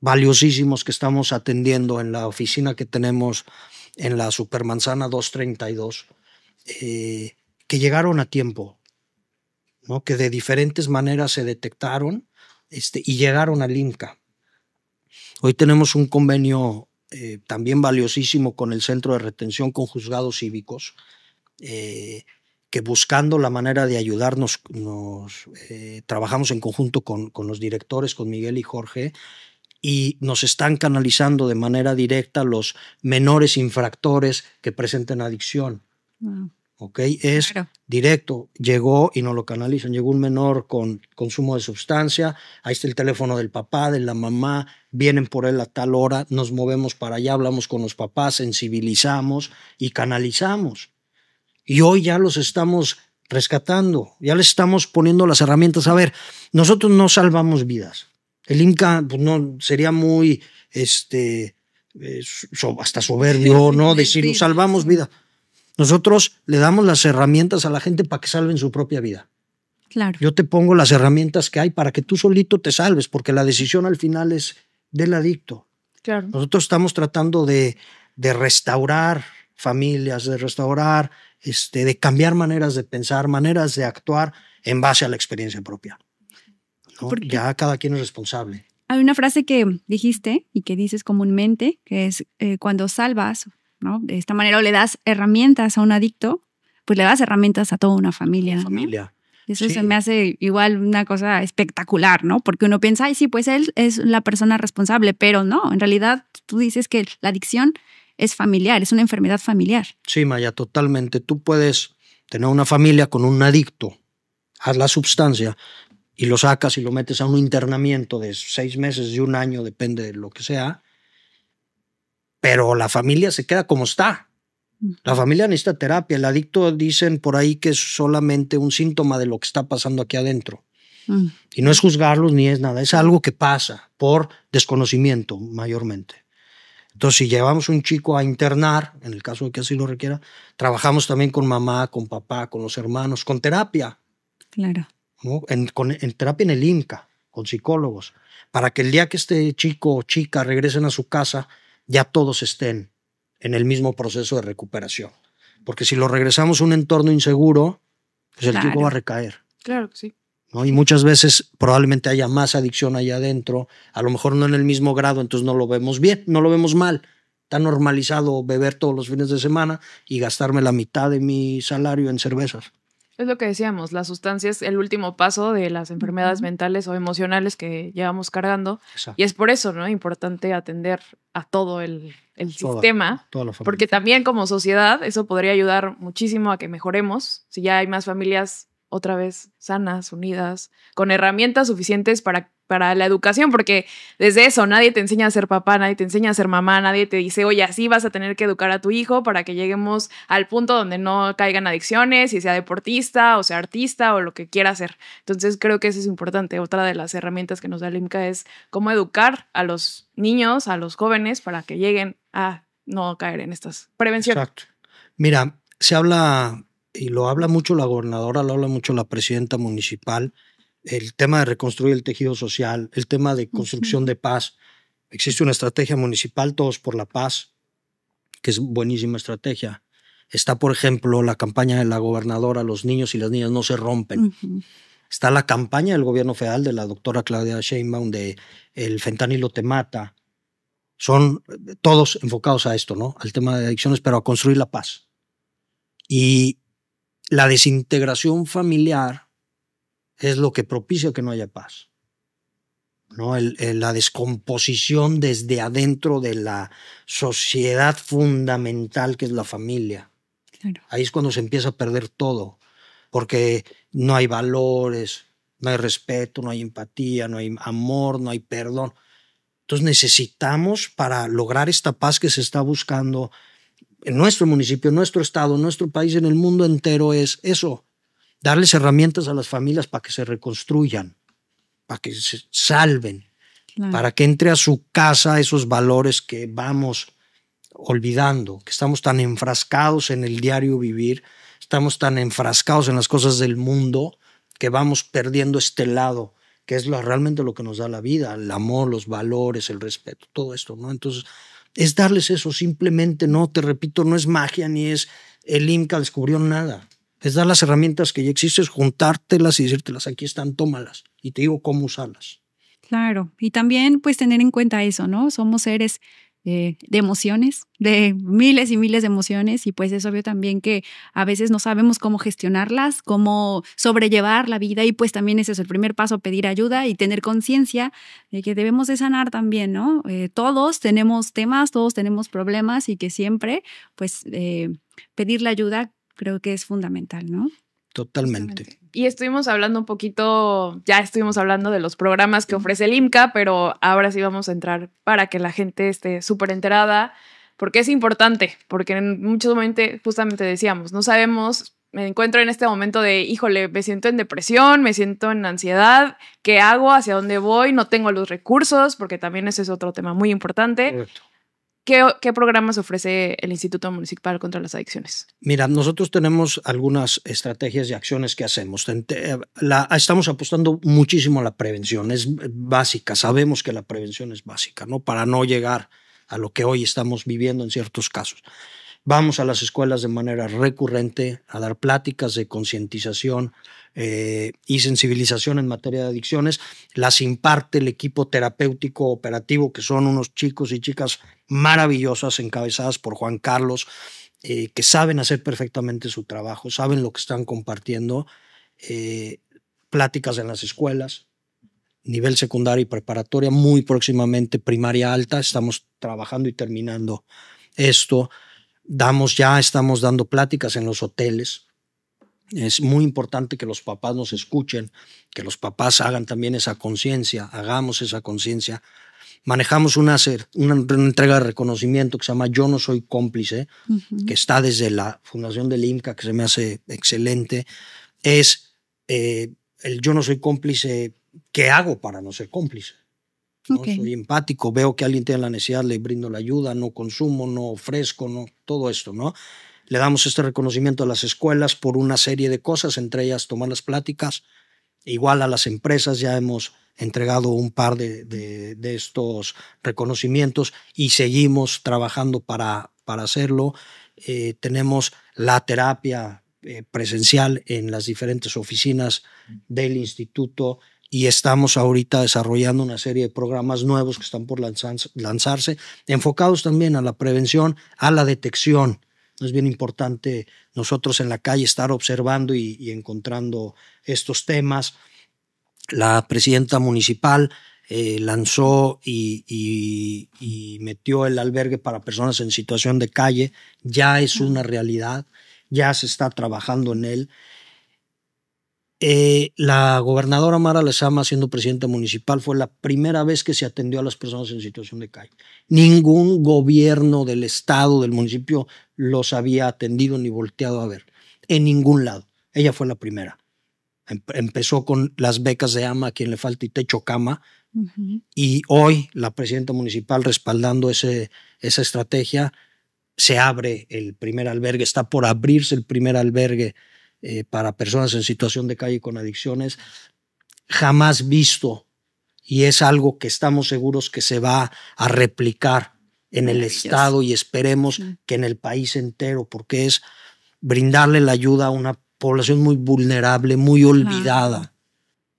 valiosísimos que estamos atendiendo en la oficina que tenemos en la Supermanzana 232, que llegaron a tiempo, ¿no? Que de diferentes maneras se detectaron y llegaron al IMCA. Hoy tenemos un convenio también valiosísimo con el Centro de Retención con Juzgados Cívicos, que buscando la manera de ayudarnos, trabajamos en conjunto con los directores, con Miguel y Jorge, y nos están canalizando de manera directa los menores infractores que presenten adicción. Wow. ¿Ok? Es claro. Directo, llegó y nos lo canalizan. Llegó un menor con consumo de sustancia, ahí está el teléfono del papá, de la mamá, vienen por él a tal hora, nos movemos para allá, hablamos con los papás, sensibilizamos y canalizamos. Y hoy ya los estamos rescatando, ya les estamos poniendo las herramientas. A ver, nosotros no salvamos vidas. El IMCA pues no, sería muy hasta soberbio, ¿no? Decir, salvamos vidas. Nosotros le damos las herramientas a la gente para que salven su propia vida. Claro. Yo te pongo las herramientas que hay para que tú solito te salves, porque la decisión al final es del adicto. Claro. Nosotros estamos tratando de restaurar familias, de restaurar, de cambiar maneras de pensar, maneras de actuar en base a la experiencia propia, ¿no? Ya cada quien es responsable. Hay una frase que dijiste y que dices comúnmente, que es cuando salvas, ¿no? De esta manera o le das herramientas a un adicto, pues le das herramientas a toda una familia. ¿no? Familia. Eso Sí. se me hace igual una cosa espectacular, ¿no? Porque uno piensa, ay, sí, pues él es la persona responsable, pero no, en realidad tú dices que la adicción es familiar, es una enfermedad familiar. Sí, Maya, totalmente. Tú puedes tener una familia con un adicto a la sustancia y lo sacas y lo metes a un internamiento de 6 meses, de 1 año, depende de lo que sea, pero la familia se queda como está. La familia necesita terapia. El adicto dicen por ahí que es solamente un síntoma de lo que está pasando aquí adentro. Y no es juzgarlos ni es nada, es algo que pasa por desconocimiento mayormente. Entonces, si llevamos un chico a internar, en el caso de que así lo requiera, trabajamos también con mamá, con papá, con los hermanos, con terapia. Claro. ¿No? En terapia en el IMCA, con psicólogos, para que el día que este chico o chica regresen a su casa, ya todos estén en el mismo proceso de recuperación. Porque si lo regresamos a un entorno inseguro, pues el chico va a recaer. Claro que sí. ¿No? Y muchas veces probablemente haya más adicción allá adentro, a lo mejor no en el mismo grado, entonces no lo vemos bien, no lo vemos mal. Está normalizado beber todos los fines de semana y gastarme la mitad de mi salario en cervezas. Es lo que decíamos, la sustancia es el último paso de las enfermedades mentales o emocionales que llevamos cargando. Exacto. Y es por eso, ¿no? Importante atender a todo el sistema, toda la familia. Porque también como sociedad eso podría ayudar muchísimo a que mejoremos, si ya hay más familias otra vez sanas, unidas, con herramientas suficientes para la educación, porque desde eso nadie te enseña a ser papá, nadie te enseña a ser mamá, nadie te dice, oye, así vas a tener que educar a tu hijo para que lleguemos al punto donde no caigan adicciones y sea deportista o sea artista o lo que quiera hacer. Entonces creo que eso es importante. Otra de las herramientas que nos da el IMCA es cómo educar a los niños, a los jóvenes para que lleguen a no caer en estas prevenciones. Exacto. Mira, se habla, y lo habla mucho la gobernadora, lo habla mucho la presidenta municipal, el tema de reconstruir el tejido social, el tema de construcción de paz. Existe una estrategia municipal, Todos por la Paz, que es buenísima estrategia. Está, por ejemplo, la campaña de la gobernadora, los niños y las niñas no se rompen. Está la campaña del gobierno federal de la doctora Claudia Sheinbaum de el fentanilo te mata. Son todos enfocados a esto, ¿no? Al tema de adicciones, pero a construir la paz. Y la desintegración familiar es lo que propicia que no haya paz, ¿no? La descomposición desde adentro de la sociedad fundamental que es la familia. Claro. Ahí es cuando se empieza a perder todo, porque no hay valores, no hay respeto, no hay empatía, no hay amor, no hay perdón. Entonces necesitamos, para lograr esta paz que se está buscando en nuestro municipio, en nuestro estado, en nuestro país, en el mundo entero, es eso. Darles herramientas a las familias para que se reconstruyan, para que se salven, claro, para que entre a su casa esos valores que vamos olvidando, que estamos tan enfrascados en el diario vivir, estamos tan enfrascados en las cosas del mundo que vamos perdiendo este lado, que es realmente lo que nos da la vida, el amor, los valores, el respeto, todo esto, ¿no? Entonces, es darles eso simplemente, no, te repito, no es magia ni es el IMCA descubrió nada. Es dar las herramientas que ya existen, juntártelas y decírtelas, aquí están, tómalas. Y te digo cómo usarlas. Claro, y también pues tener en cuenta eso, ¿no? Somos seres de emociones, de miles y miles de emociones y pues es obvio también que a veces no sabemos cómo gestionarlas, cómo sobrellevar la vida y pues también ese es el primer paso, pedir ayuda y tener conciencia de que debemos de sanar también, ¿no? Todos tenemos temas, todos tenemos problemas y que siempre pues pedir la ayuda creo que es fundamental, ¿no? Totalmente. Y estuvimos hablando un poquito, ya estuvimos hablando de los programas que ofrece el IMCA, pero ahora sí vamos a entrar para que la gente esté súper enterada, porque es importante, porque en muchos momentos justamente decíamos, no sabemos, me encuentro en este momento de, híjole, me siento en depresión, me siento en ansiedad, ¿qué hago? ¿Hacia dónde voy? No tengo los recursos, porque también ese es otro tema muy importante. Correcto. ¿Qué programas ofrece el Instituto Municipal contra las Adicciones? Mira, nosotros tenemos algunas estrategias y acciones que hacemos. Estamos apostando muchísimo a la prevención, es básica, sabemos que la prevención es básica, ¿no? Para no llegar a lo que hoy estamos viviendo en ciertos casos. Vamos a las escuelas de manera recurrente a dar pláticas de concientización y sensibilización en materia de adicciones. Las imparte el equipo terapéutico operativo, que son unos chicos y chicas maravillosas encabezadas por Juan Carlos, que saben hacer perfectamente su trabajo, saben lo que están compartiendo. Pláticas en las escuelas, nivel secundaria y preparatoria, muy próximamente primaria alta. Estamos trabajando y terminando esto. Estamos dando pláticas en los hoteles. Es muy importante que los papás nos escuchen, que los papás hagan también esa conciencia, hagamos esa conciencia. Manejamos una entrega de reconocimiento que se llama Yo No Soy Cómplice, que está desde la fundación del IMCA, que se me hace excelente. Es el Yo No Soy Cómplice, ¿qué hago para no ser cómplice? ¿No? Okay. Soy empático, veo que alguien tiene la necesidad, le brindo la ayuda, no consumo, no ofrezco, no, todo esto, ¿no? Le damos este reconocimiento a las escuelas por una serie de cosas, entre ellas tomar las pláticas. Igual a las empresas ya hemos entregado un par de estos reconocimientos y seguimos trabajando para hacerlo. Tenemos la terapia presencial en las diferentes oficinas del instituto y estamos ahorita desarrollando una serie de programas nuevos que están por lanzarse, enfocados también a la prevención, a la detección Es bien importante nosotros en la calle estar observando y encontrando estos temas. La presidenta municipal lanzó y metió el albergue para personas en situación de calle. Ya es una realidad, ya se está trabajando en él. La gobernadora Mara Lezama, siendo presidenta municipal, fue la primera vez que se atendió a las personas en situación de calle. Ningún gobierno del estado, del municipio, los había atendido ni volteado a ver, en ningún lado. Ella fue la primera. Empezó con las becas de AMA, a quien le falta y techo cama, y hoy la presidenta municipal, respaldando esa estrategia, se abre el primer albergue, está por abrirse el primer albergue para personas en situación de calle con adicciones, jamás visto, y es algo que estamos seguros que se va a replicar en el estado y esperemos que en el país entero, porque es brindarle la ayuda a una población muy vulnerable, muy olvidada.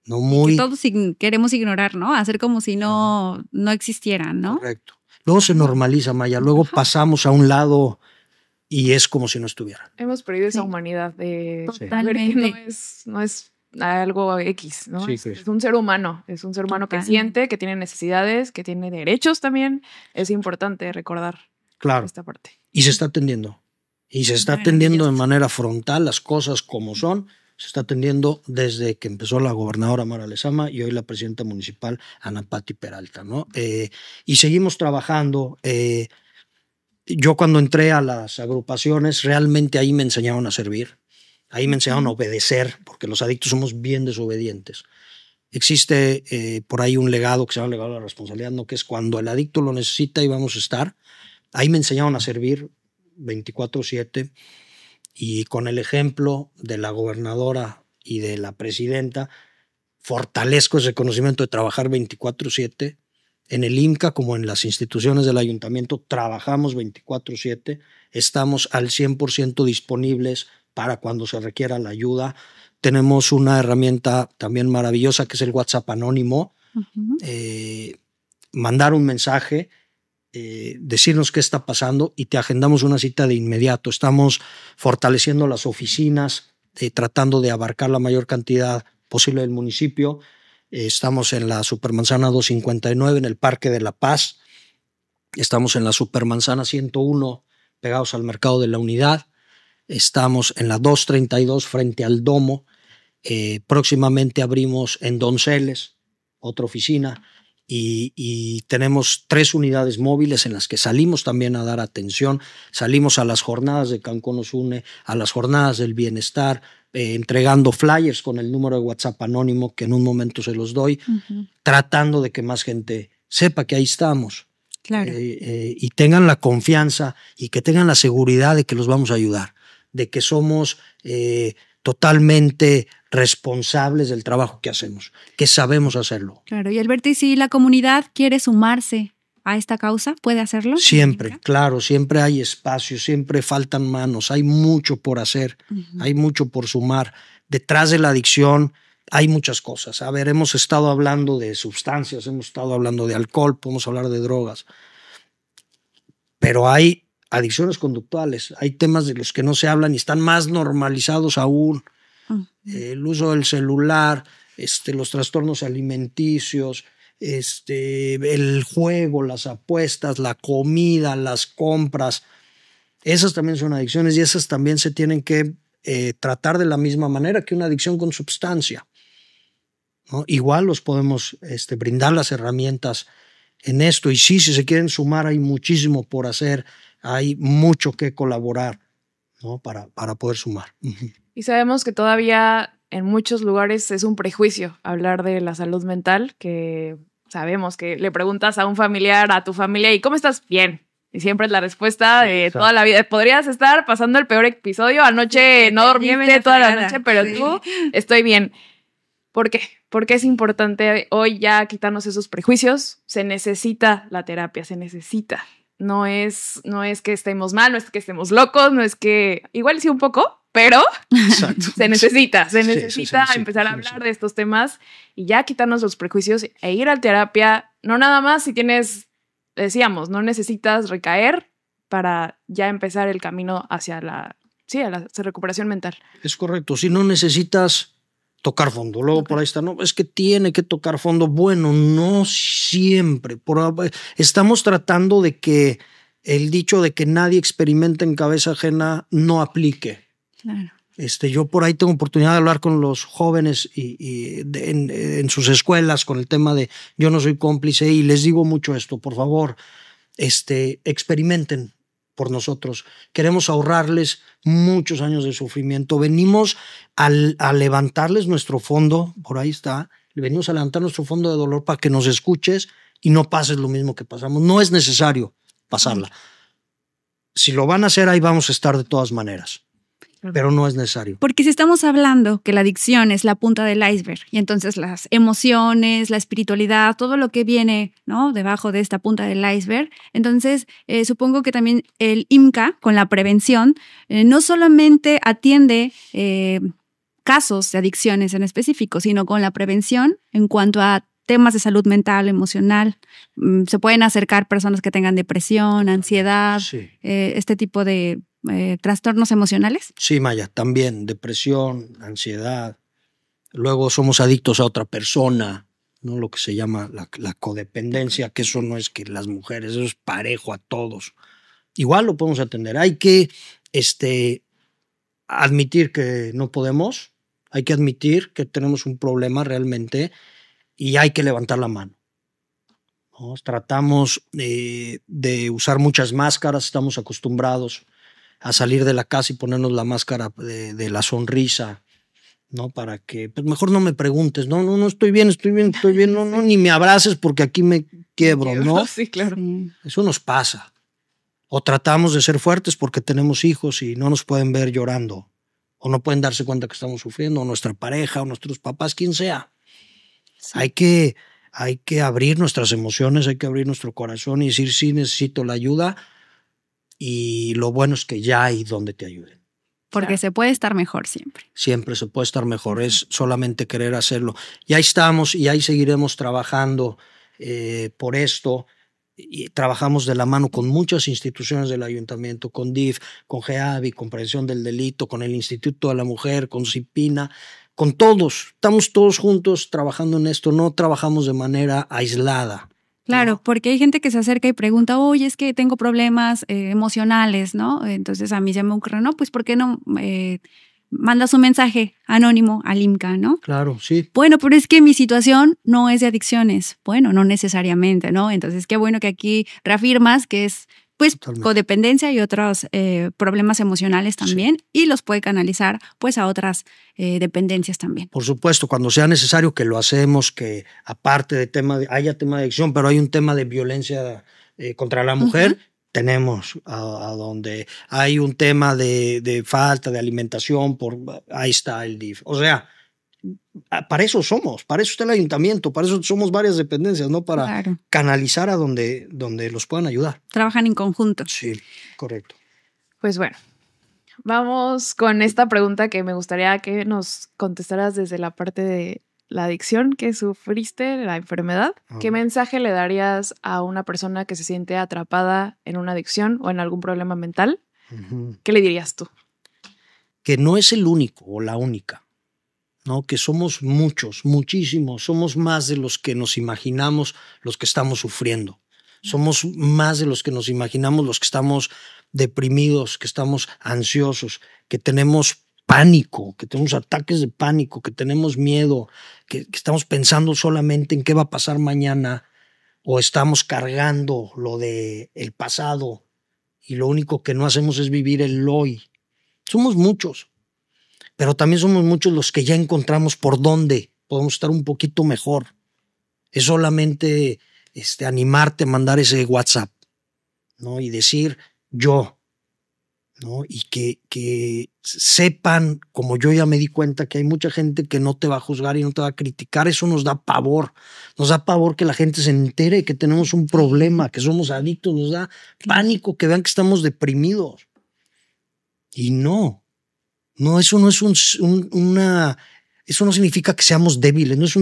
¿No? Muy... que todos queremos ignorar, ¿no? Hacer como si no existieran, ¿no? Correcto. Luego se normaliza, Maya, luego pasamos a un lado y es como si no estuviera. Hemos perdido esa humanidad de totalmente. No es algo X, ¿no? Sí, es un ser humano, es un ser humano que siente, que tiene necesidades, que tiene derechos también. Es importante recordar esta parte. Y se está atendiendo. Y se está atendiendo de manera frontal las cosas como son. Se está atendiendo desde que empezó la gobernadora Mara Lezama y hoy la presidenta municipal Ana Patti Peralta, ¿no? Y seguimos trabajando. Yo cuando entré a las agrupaciones, realmente ahí me enseñaron a servir, ahí me enseñaron a obedecer, porque los adictos somos bien desobedientes. Existe por ahí un legado que se llama el legado de la responsabilidad, ¿no? Que es cuando el adicto lo necesita y vamos a estar. Ahí me enseñaron a servir 24/7 y con el ejemplo de la gobernadora y de la presidenta, fortalezco ese conocimiento de trabajar 24/7. En el IMCA, como en las instituciones del ayuntamiento, trabajamos 24/7, estamos al 100% disponibles para cuando se requiera la ayuda. Tenemos una herramienta también maravillosa que es el WhatsApp anónimo. Mandar un mensaje, decirnos qué está pasando y te agendamos una cita de inmediato. Estamos fortaleciendo las oficinas, tratando de abarcar la mayor cantidad posible del municipio. Estamos en la Supermanzana 259 en el Parque de la Paz. Estamos en la Supermanzana 101 pegados al Mercado de la Unidad. Estamos en la 232 frente al Domo. Próximamente abrimos en Donceles otra oficina y tenemos 3 unidades móviles en las que salimos también a dar atención. Salimos a las jornadas de Cancún nos une, a las jornadas del bienestar, entregando flyers con el número de WhatsApp anónimo que en un momento se los doy, tratando de que más gente sepa que ahí estamos. Claro. Y tengan la confianza y que tengan la seguridad de que los vamos a ayudar, de que somos totalmente responsables del trabajo que hacemos, que sabemos hacerlo. Claro, y Alberto, ¿y si la comunidad quiere sumarse a esta causa, puede hacerlo? Siempre, claro, siempre hay espacio, siempre faltan manos, hay mucho por hacer, hay mucho por sumar. Detrás de la adicción hay muchas cosas. A ver, hemos estado hablando de sustancias, hemos estado hablando de alcohol, podemos hablar de drogas, pero hay adicciones conductuales, hay temas de los que no se hablan y están más normalizados aún. El uso del celular, los trastornos alimenticios, el juego, las apuestas, la comida, las compras, esas también son adicciones y esas también se tienen que tratar de la misma manera que una adicción con sustancia, ¿no? Igual los podemos brindar las herramientas en esto y sí, si se quieren sumar hay muchísimo por hacer, hay mucho que colaborar, ¿no? para poder sumar. Y sabemos que todavía en muchos lugares es un prejuicio hablar de la salud mental, que sabemos que le preguntas a un familiar, a tu familia, ¿y cómo estás? Bien. Y siempre es la respuesta de toda la vida. Podrías estar pasando el peor episodio, anoche no dormiste toda la noche, pero tú, estoy bien. ¿Por qué? Porque es importante hoy ya quitarnos esos prejuicios. Se necesita la terapia, se necesita. No es que estemos mal, no es que estemos locos, no es que... Igual sí un poco, pero se necesita empezar a hablar de estos temas y ya quitarnos los prejuicios e ir a terapia. No nada más si tienes, decíamos, no necesitas recaer, para ya empezar el camino hacia la recuperación mental. Es correcto. Si no necesitas tocar fondo. Luego por ahí está, no, es que tiene que tocar fondo. Bueno, no siempre. Estamos tratando de que el dicho de que nadie experimenta en cabeza ajena no aplique. Claro. Yo por ahí tengo oportunidad de hablar con los jóvenes en sus escuelas con el tema de yo no soy cómplice y les digo mucho esto, por favor, experimenten por nosotros. Queremos ahorrarles muchos años de sufrimiento. Venimos a levantarles nuestro fondo, por ahí está, venimos a levantar nuestro fondo de dolor para que nos escuches y no pases lo mismo que pasamos. No es necesario pasarla. Si lo van a hacer, ahí vamos a estar de todas maneras. Pero no es necesario. Porque si estamos hablando que la adicción es la punta del iceberg y entonces las emociones, la espiritualidad, todo lo que viene, ¿no?, debajo de esta punta del iceberg, entonces supongo que también el IMCA con la prevención no solamente atiende casos de adicciones en específico, sino con la prevención en cuanto a temas de salud mental, emocional. Se pueden acercar personas que tengan depresión, ansiedad, sí. Este tipo de trastornos emocionales. Sí, Maya, también depresión, ansiedad. Luego somos adictos a otra persona, ¿no? Lo que se llama la codependencia, que eso no es que las mujeres, eso es parejo a todos. Igual lo podemos atender. Hay que admitir que no podemos, hay que admitir que tenemos un problema realmente y hay que levantar la mano. ¿No? Tratamos de usar muchas máscaras, estamos acostumbrados a salir de la casa y ponernos la máscara de la sonrisa, ¿no? Para que, pues mejor no me preguntes, no, estoy bien, no, ni me abraces porque aquí me quiebro, ¿no? Sí, claro. Sí. Eso nos pasa. O tratamos de ser fuertes porque tenemos hijos y no nos pueden ver llorando, o no pueden darse cuenta que estamos sufriendo, o nuestra pareja, o nuestros papás, quien sea. Sí. Hay que abrir nuestras emociones, hay que abrir nuestro corazón y decir, sí, necesito la ayuda. Y lo bueno es que ya hay donde te ayuden. Porque claro, se puede estar mejor siempre. Siempre se puede estar mejor, es solamente querer hacerlo. Y ahí estamos y ahí seguiremos trabajando por esto. Y trabajamos de la mano con muchas instituciones del ayuntamiento, con DIF, con GEAVI, con Prevención del Delito, con el Instituto de la Mujer, con CIPINA, con todos. Estamos todos juntos trabajando en esto, no trabajamos de manera aislada. Claro, ¿no? Porque hay gente que se acerca y pregunta, oye, es que tengo problemas emocionales, ¿no? Entonces a mí ya me ocurre, no, pues ¿por qué no mandas un mensaje anónimo al IMCA, ¿no? Claro, sí. Bueno, pero es que mi situación no es de adicciones. Bueno, no necesariamente, ¿no? Entonces qué bueno que aquí reafirmas que es pues totalmente, codependencia y otros problemas emocionales también, sí, y los puede canalizar pues a otras dependencias también. Por supuesto, cuando sea necesario que lo hacemos, que aparte de haya tema de adicción, pero hay un tema de violencia contra la mujer, tenemos a donde hay un tema de falta de alimentación, ahí está el DIF. O sea, para eso está el ayuntamiento, para eso somos varias dependencias, ¿no? Para canalizar a donde los puedan ayudar. Trabajan en conjunto. Sí, correcto. Pues bueno, vamos con esta pregunta que me gustaría que nos contestaras desde la parte de la adicción que sufriste, la enfermedad. ¿Qué mensaje le darías a una persona que se siente atrapada en una adicción o en algún problema mental? ¿Qué le dirías tú? Que no es el único o la única. ¿No? Que somos muchos, muchísimos, somos más de los que nos imaginamos los que estamos sufriendo. Somos más de los que nos imaginamos los que estamos deprimidos, que estamos ansiosos, que tenemos pánico, que tenemos ataques de pánico, que tenemos miedo, que estamos pensando solamente en qué va a pasar mañana o estamos cargando lo del pasado y lo único que no hacemos es vivir el hoy. Somos muchos. Pero también somos muchos los que ya encontramos por dónde podemos estar un poquito mejor. Es solamente animarte a mandar ese WhatsApp, ¿no? Y decir yo, ¿no? Y que sepan, como yo ya me di cuenta, que hay mucha gente que no te va a juzgar y no te va a criticar. Eso nos da pavor. Nos da pavor que la gente se entere que tenemos un problema, que somos adictos. Nos da pánico que vean que estamos deprimidos. Y no. No, eso no es eso no significa que seamos débiles, no es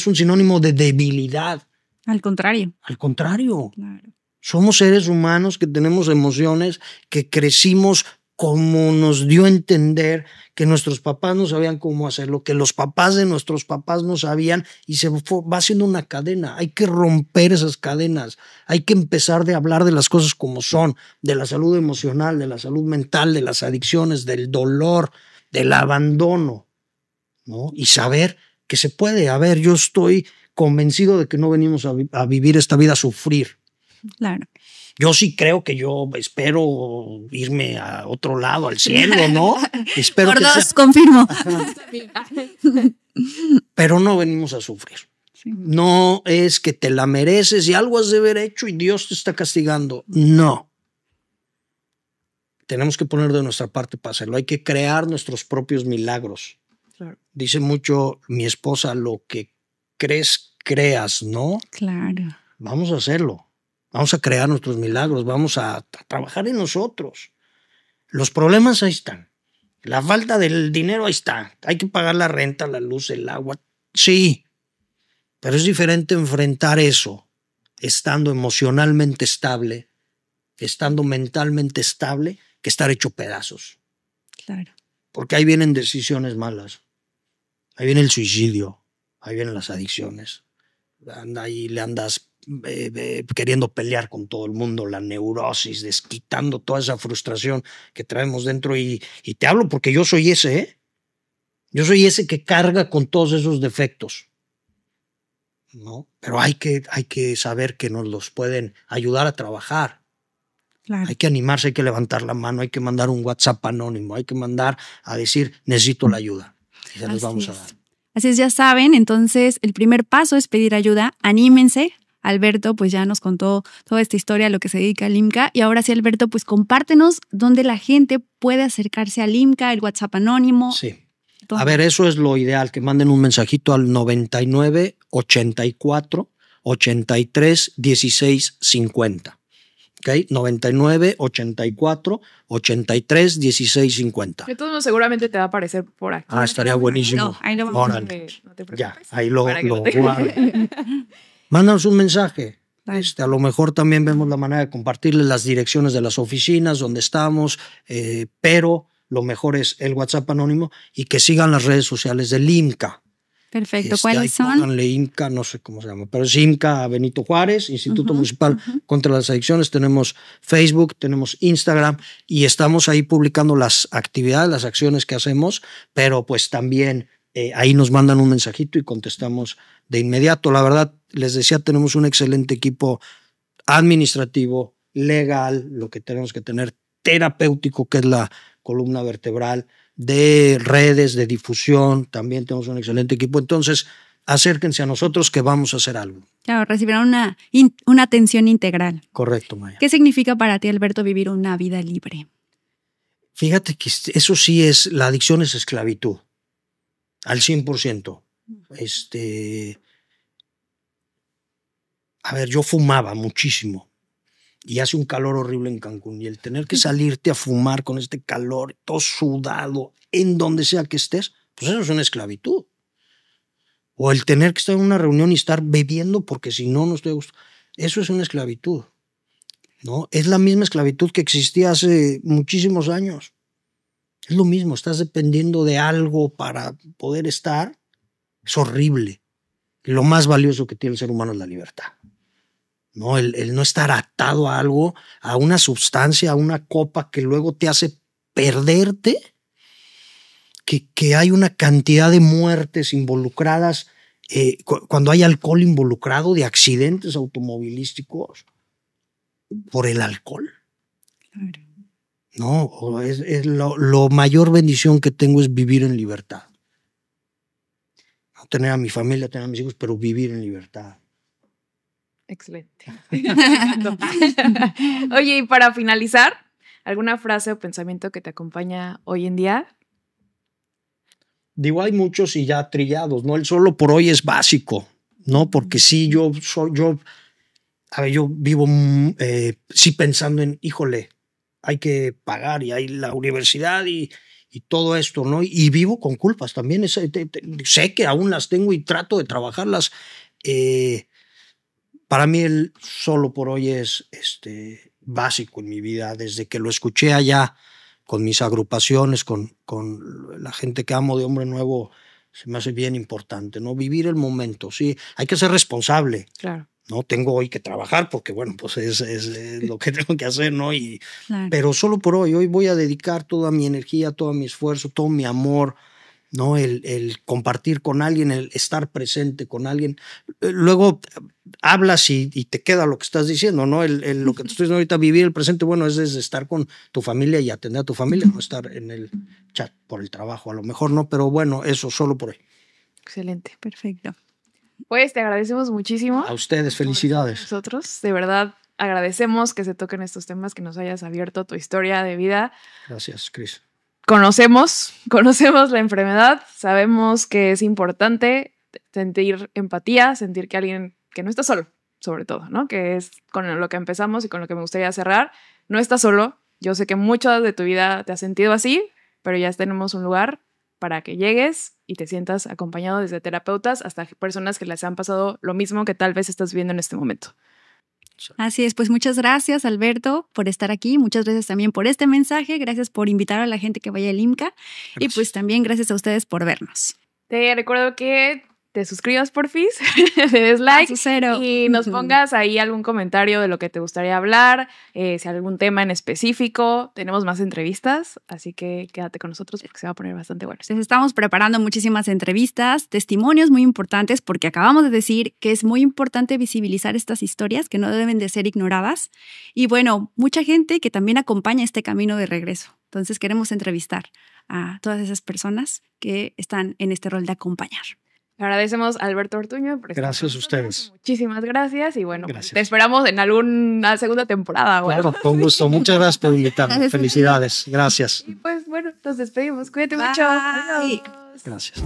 un sinónimo de debilidad. Al contrario. Al contrario. Claro. Somos seres humanos que tenemos emociones, que crecimos como nos dio a entender, que nuestros papás no sabían cómo hacerlo, que los papás de nuestros papás no sabían, y va haciendo una cadena. Hay que romper esas cadenas, hay que empezar de hablar de las cosas como son, de la salud emocional, de la salud mental, de las adicciones, del dolor, del abandono, ¿no? Y saber que se puede. A ver, yo estoy convencido de que no venimos a vivir esta vida a sufrir. Claro. Yo sí creo que yo espero irme a otro lado, al cielo, ¿no? Espero Por que dos, sea. confirmo. Pero no venimos a sufrir. Sí. No es que te la mereces y algo has de haber hecho y Dios te está castigando. No. Tenemos que poner de nuestra parte para hacerlo. Hay que crear nuestros propios milagros. Claro. Dice mucho mi esposa, lo que crees, creas, ¿no? Claro. Vamos a hacerlo. Vamos a crear nuestros milagros, vamos a trabajar en nosotros. Los problemas ahí están. La falta del dinero ahí está. Hay que pagar la renta, la luz, el agua. Sí, pero es diferente enfrentar eso estando emocionalmente estable, estando mentalmente estable, que estar hecho pedazos. Claro. Porque ahí vienen decisiones malas. Ahí viene el suicidio. Ahí vienen las adicciones. Ahí le andas queriendo pelear con todo el mundo, la neurosis, desquitando toda esa frustración que traemos dentro. Y te hablo porque yo soy ese, ¿eh? Yo soy ese que carga con todos esos defectos, ¿no? Pero hay que saber que nos los pueden ayudar a trabajar. Claro. Hay que animarse, hay que levantar la mano, hay que mandar un WhatsApp anónimo, hay que mandar a decir, necesito la ayuda. Y se los vamos a dar. Así es, ya saben, entonces el primer paso es pedir ayuda, anímense. Alberto pues ya nos contó toda esta historia a lo que se dedica al IMCA y ahora sí, Alberto, pues compártenos dónde la gente puede acercarse al IMCA, el WhatsApp anónimo. Sí. A ver, eso es lo ideal, que manden un mensajito al 99 84 83 16 50. ¿Ok? 99 84 83 16 50. De todos modos, seguramente te va a aparecer por aquí. Estaría buenísimo. No, ahí lo vamos a ver. No te preocupes. Ya, ahí lo Mándanos un mensaje. A lo mejor también vemos la manera de compartirles las direcciones de las oficinas donde estamos, pero lo mejor es el WhatsApp anónimo y que sigan las redes sociales del IMCA. Perfecto. ¿Cuáles son? Pónganle IMCA, no sé cómo se llama, pero es IMCA Benito Juárez, Instituto Municipal contra las Adicciones. Tenemos Facebook, tenemos Instagram y estamos ahí publicando las actividades, las acciones que hacemos, pero pues también ahí nos mandan un mensajito y contestamos de inmediato. La verdad, les decía, tenemos un excelente equipo administrativo, legal, lo que tenemos que tener, terapéutico, que es la columna vertebral, de redes, de difusión, también tenemos un excelente equipo. Entonces, acérquense a nosotros que vamos a hacer algo. Claro, recibirán una atención integral. Correcto, Maya. ¿Qué significa para ti, Alberto, vivir una vida libre? Fíjate que eso sí es, la adicción es esclavitud, al 100%. A ver, yo fumaba muchísimo y hace un calor horrible en Cancún y el tener que salirte a fumar con este calor, todo sudado, en donde sea que estés, pues eso es una esclavitud. O el tener que estar en una reunión y estar bebiendo porque si no, no estoy a gusto. Eso es una esclavitud, ¿no? Es la misma esclavitud que existía hace muchísimos años. Es lo mismo, estás dependiendo de algo para poder estar. Es horrible. Lo más valioso que tiene el ser humano es la libertad. ¿No? El no estar atado a algo, a una sustancia, a una copa que luego te hace perderte, que hay una cantidad de muertes involucradas, cuando hay alcohol involucrado, de accidentes automovilísticos por el alcohol. Claro. No, es lo mayor bendición que tengo es vivir en libertad. No tener a mi familia, tener a mis hijos, pero vivir en libertad. Excelente. Oye, y para finalizar, ¿alguna frase o pensamiento que te acompaña hoy en día? Digo, hay muchos y ya trillados, ¿no? El solo por hoy es básico, ¿no? Porque sí, yo vivo sí pensando en, híjole, hay que pagar y hay la universidad y todo esto, ¿no? Y vivo con culpas también. Sé que aún las tengo y trato de trabajarlas. Para mí el solo por hoy es básico en mi vida, desde que lo escuché allá con mis agrupaciones, con la gente que amo de Hombre Nuevo, se me hace bien importante, ¿no? Vivir el momento, sí, hay que ser responsable. Claro. No tengo hoy que trabajar porque, bueno, pues es lo que tengo que hacer, ¿no? Claro. Pero solo por hoy voy a dedicar toda mi energía, todo mi esfuerzo, todo mi amor, ¿no? El compartir con alguien, el estar presente con alguien. Luego hablas y te queda lo que estás diciendo, ¿no? Lo que te estoy diciendo ahorita, vivir el presente, bueno, es desde estar con tu familia y atender a tu familia, no estar en el chat por el trabajo, a lo mejor no, pero bueno, eso solo por hoy. Excelente. Perfecto. Pues te agradecemos muchísimo. A ustedes, felicidades. Nosotros, de verdad, agradecemos que se toquen estos temas, que nos hayas abierto tu historia de vida. Gracias, Cris. Conocemos la enfermedad, sabemos que es importante sentir empatía, sentir que alguien que no está solo, sobre todo, ¿no? Que es con lo que empezamos y con lo que me gustaría cerrar. No estás solo. Yo sé que mucho de tu vida te has sentido así, pero ya tenemos un lugar para que llegues y te sientas acompañado desde terapeutas hasta personas que les han pasado lo mismo que tal vez estás viviendo en este momento. Así es, pues muchas gracias, Alberto, por estar aquí. Muchas gracias también por este mensaje. Gracias por invitar a la gente que vaya al IMCA. Gracias. Y pues también gracias a ustedes por vernos. Te recuerdo que te suscribas porfis, le des like y nos pongas ahí algún comentario de lo que te gustaría hablar, si hay algún tema en específico. Tenemos más entrevistas, así que quédate con nosotros porque se va a poner bastante bueno. Les estamos preparando muchísimas entrevistas, testimonios muy importantes, porque acabamos de decir que es muy importante visibilizar estas historias que no deben de ser ignoradas. Y bueno, mucha gente que también acompaña este camino de regreso. Entonces queremos entrevistar a todas esas personas que están en este rol de acompañar. Agradecemos a Alberto Ortuño. Gracias a ustedes. Muchísimas gracias y bueno, gracias. Te esperamos en alguna segunda temporada. Bueno. Claro, con gusto. Muchas gracias por invitarme. Felicidades. Gracias. Y pues bueno, nos despedimos. Cuídate Bye. mucho. Adiós. Gracias.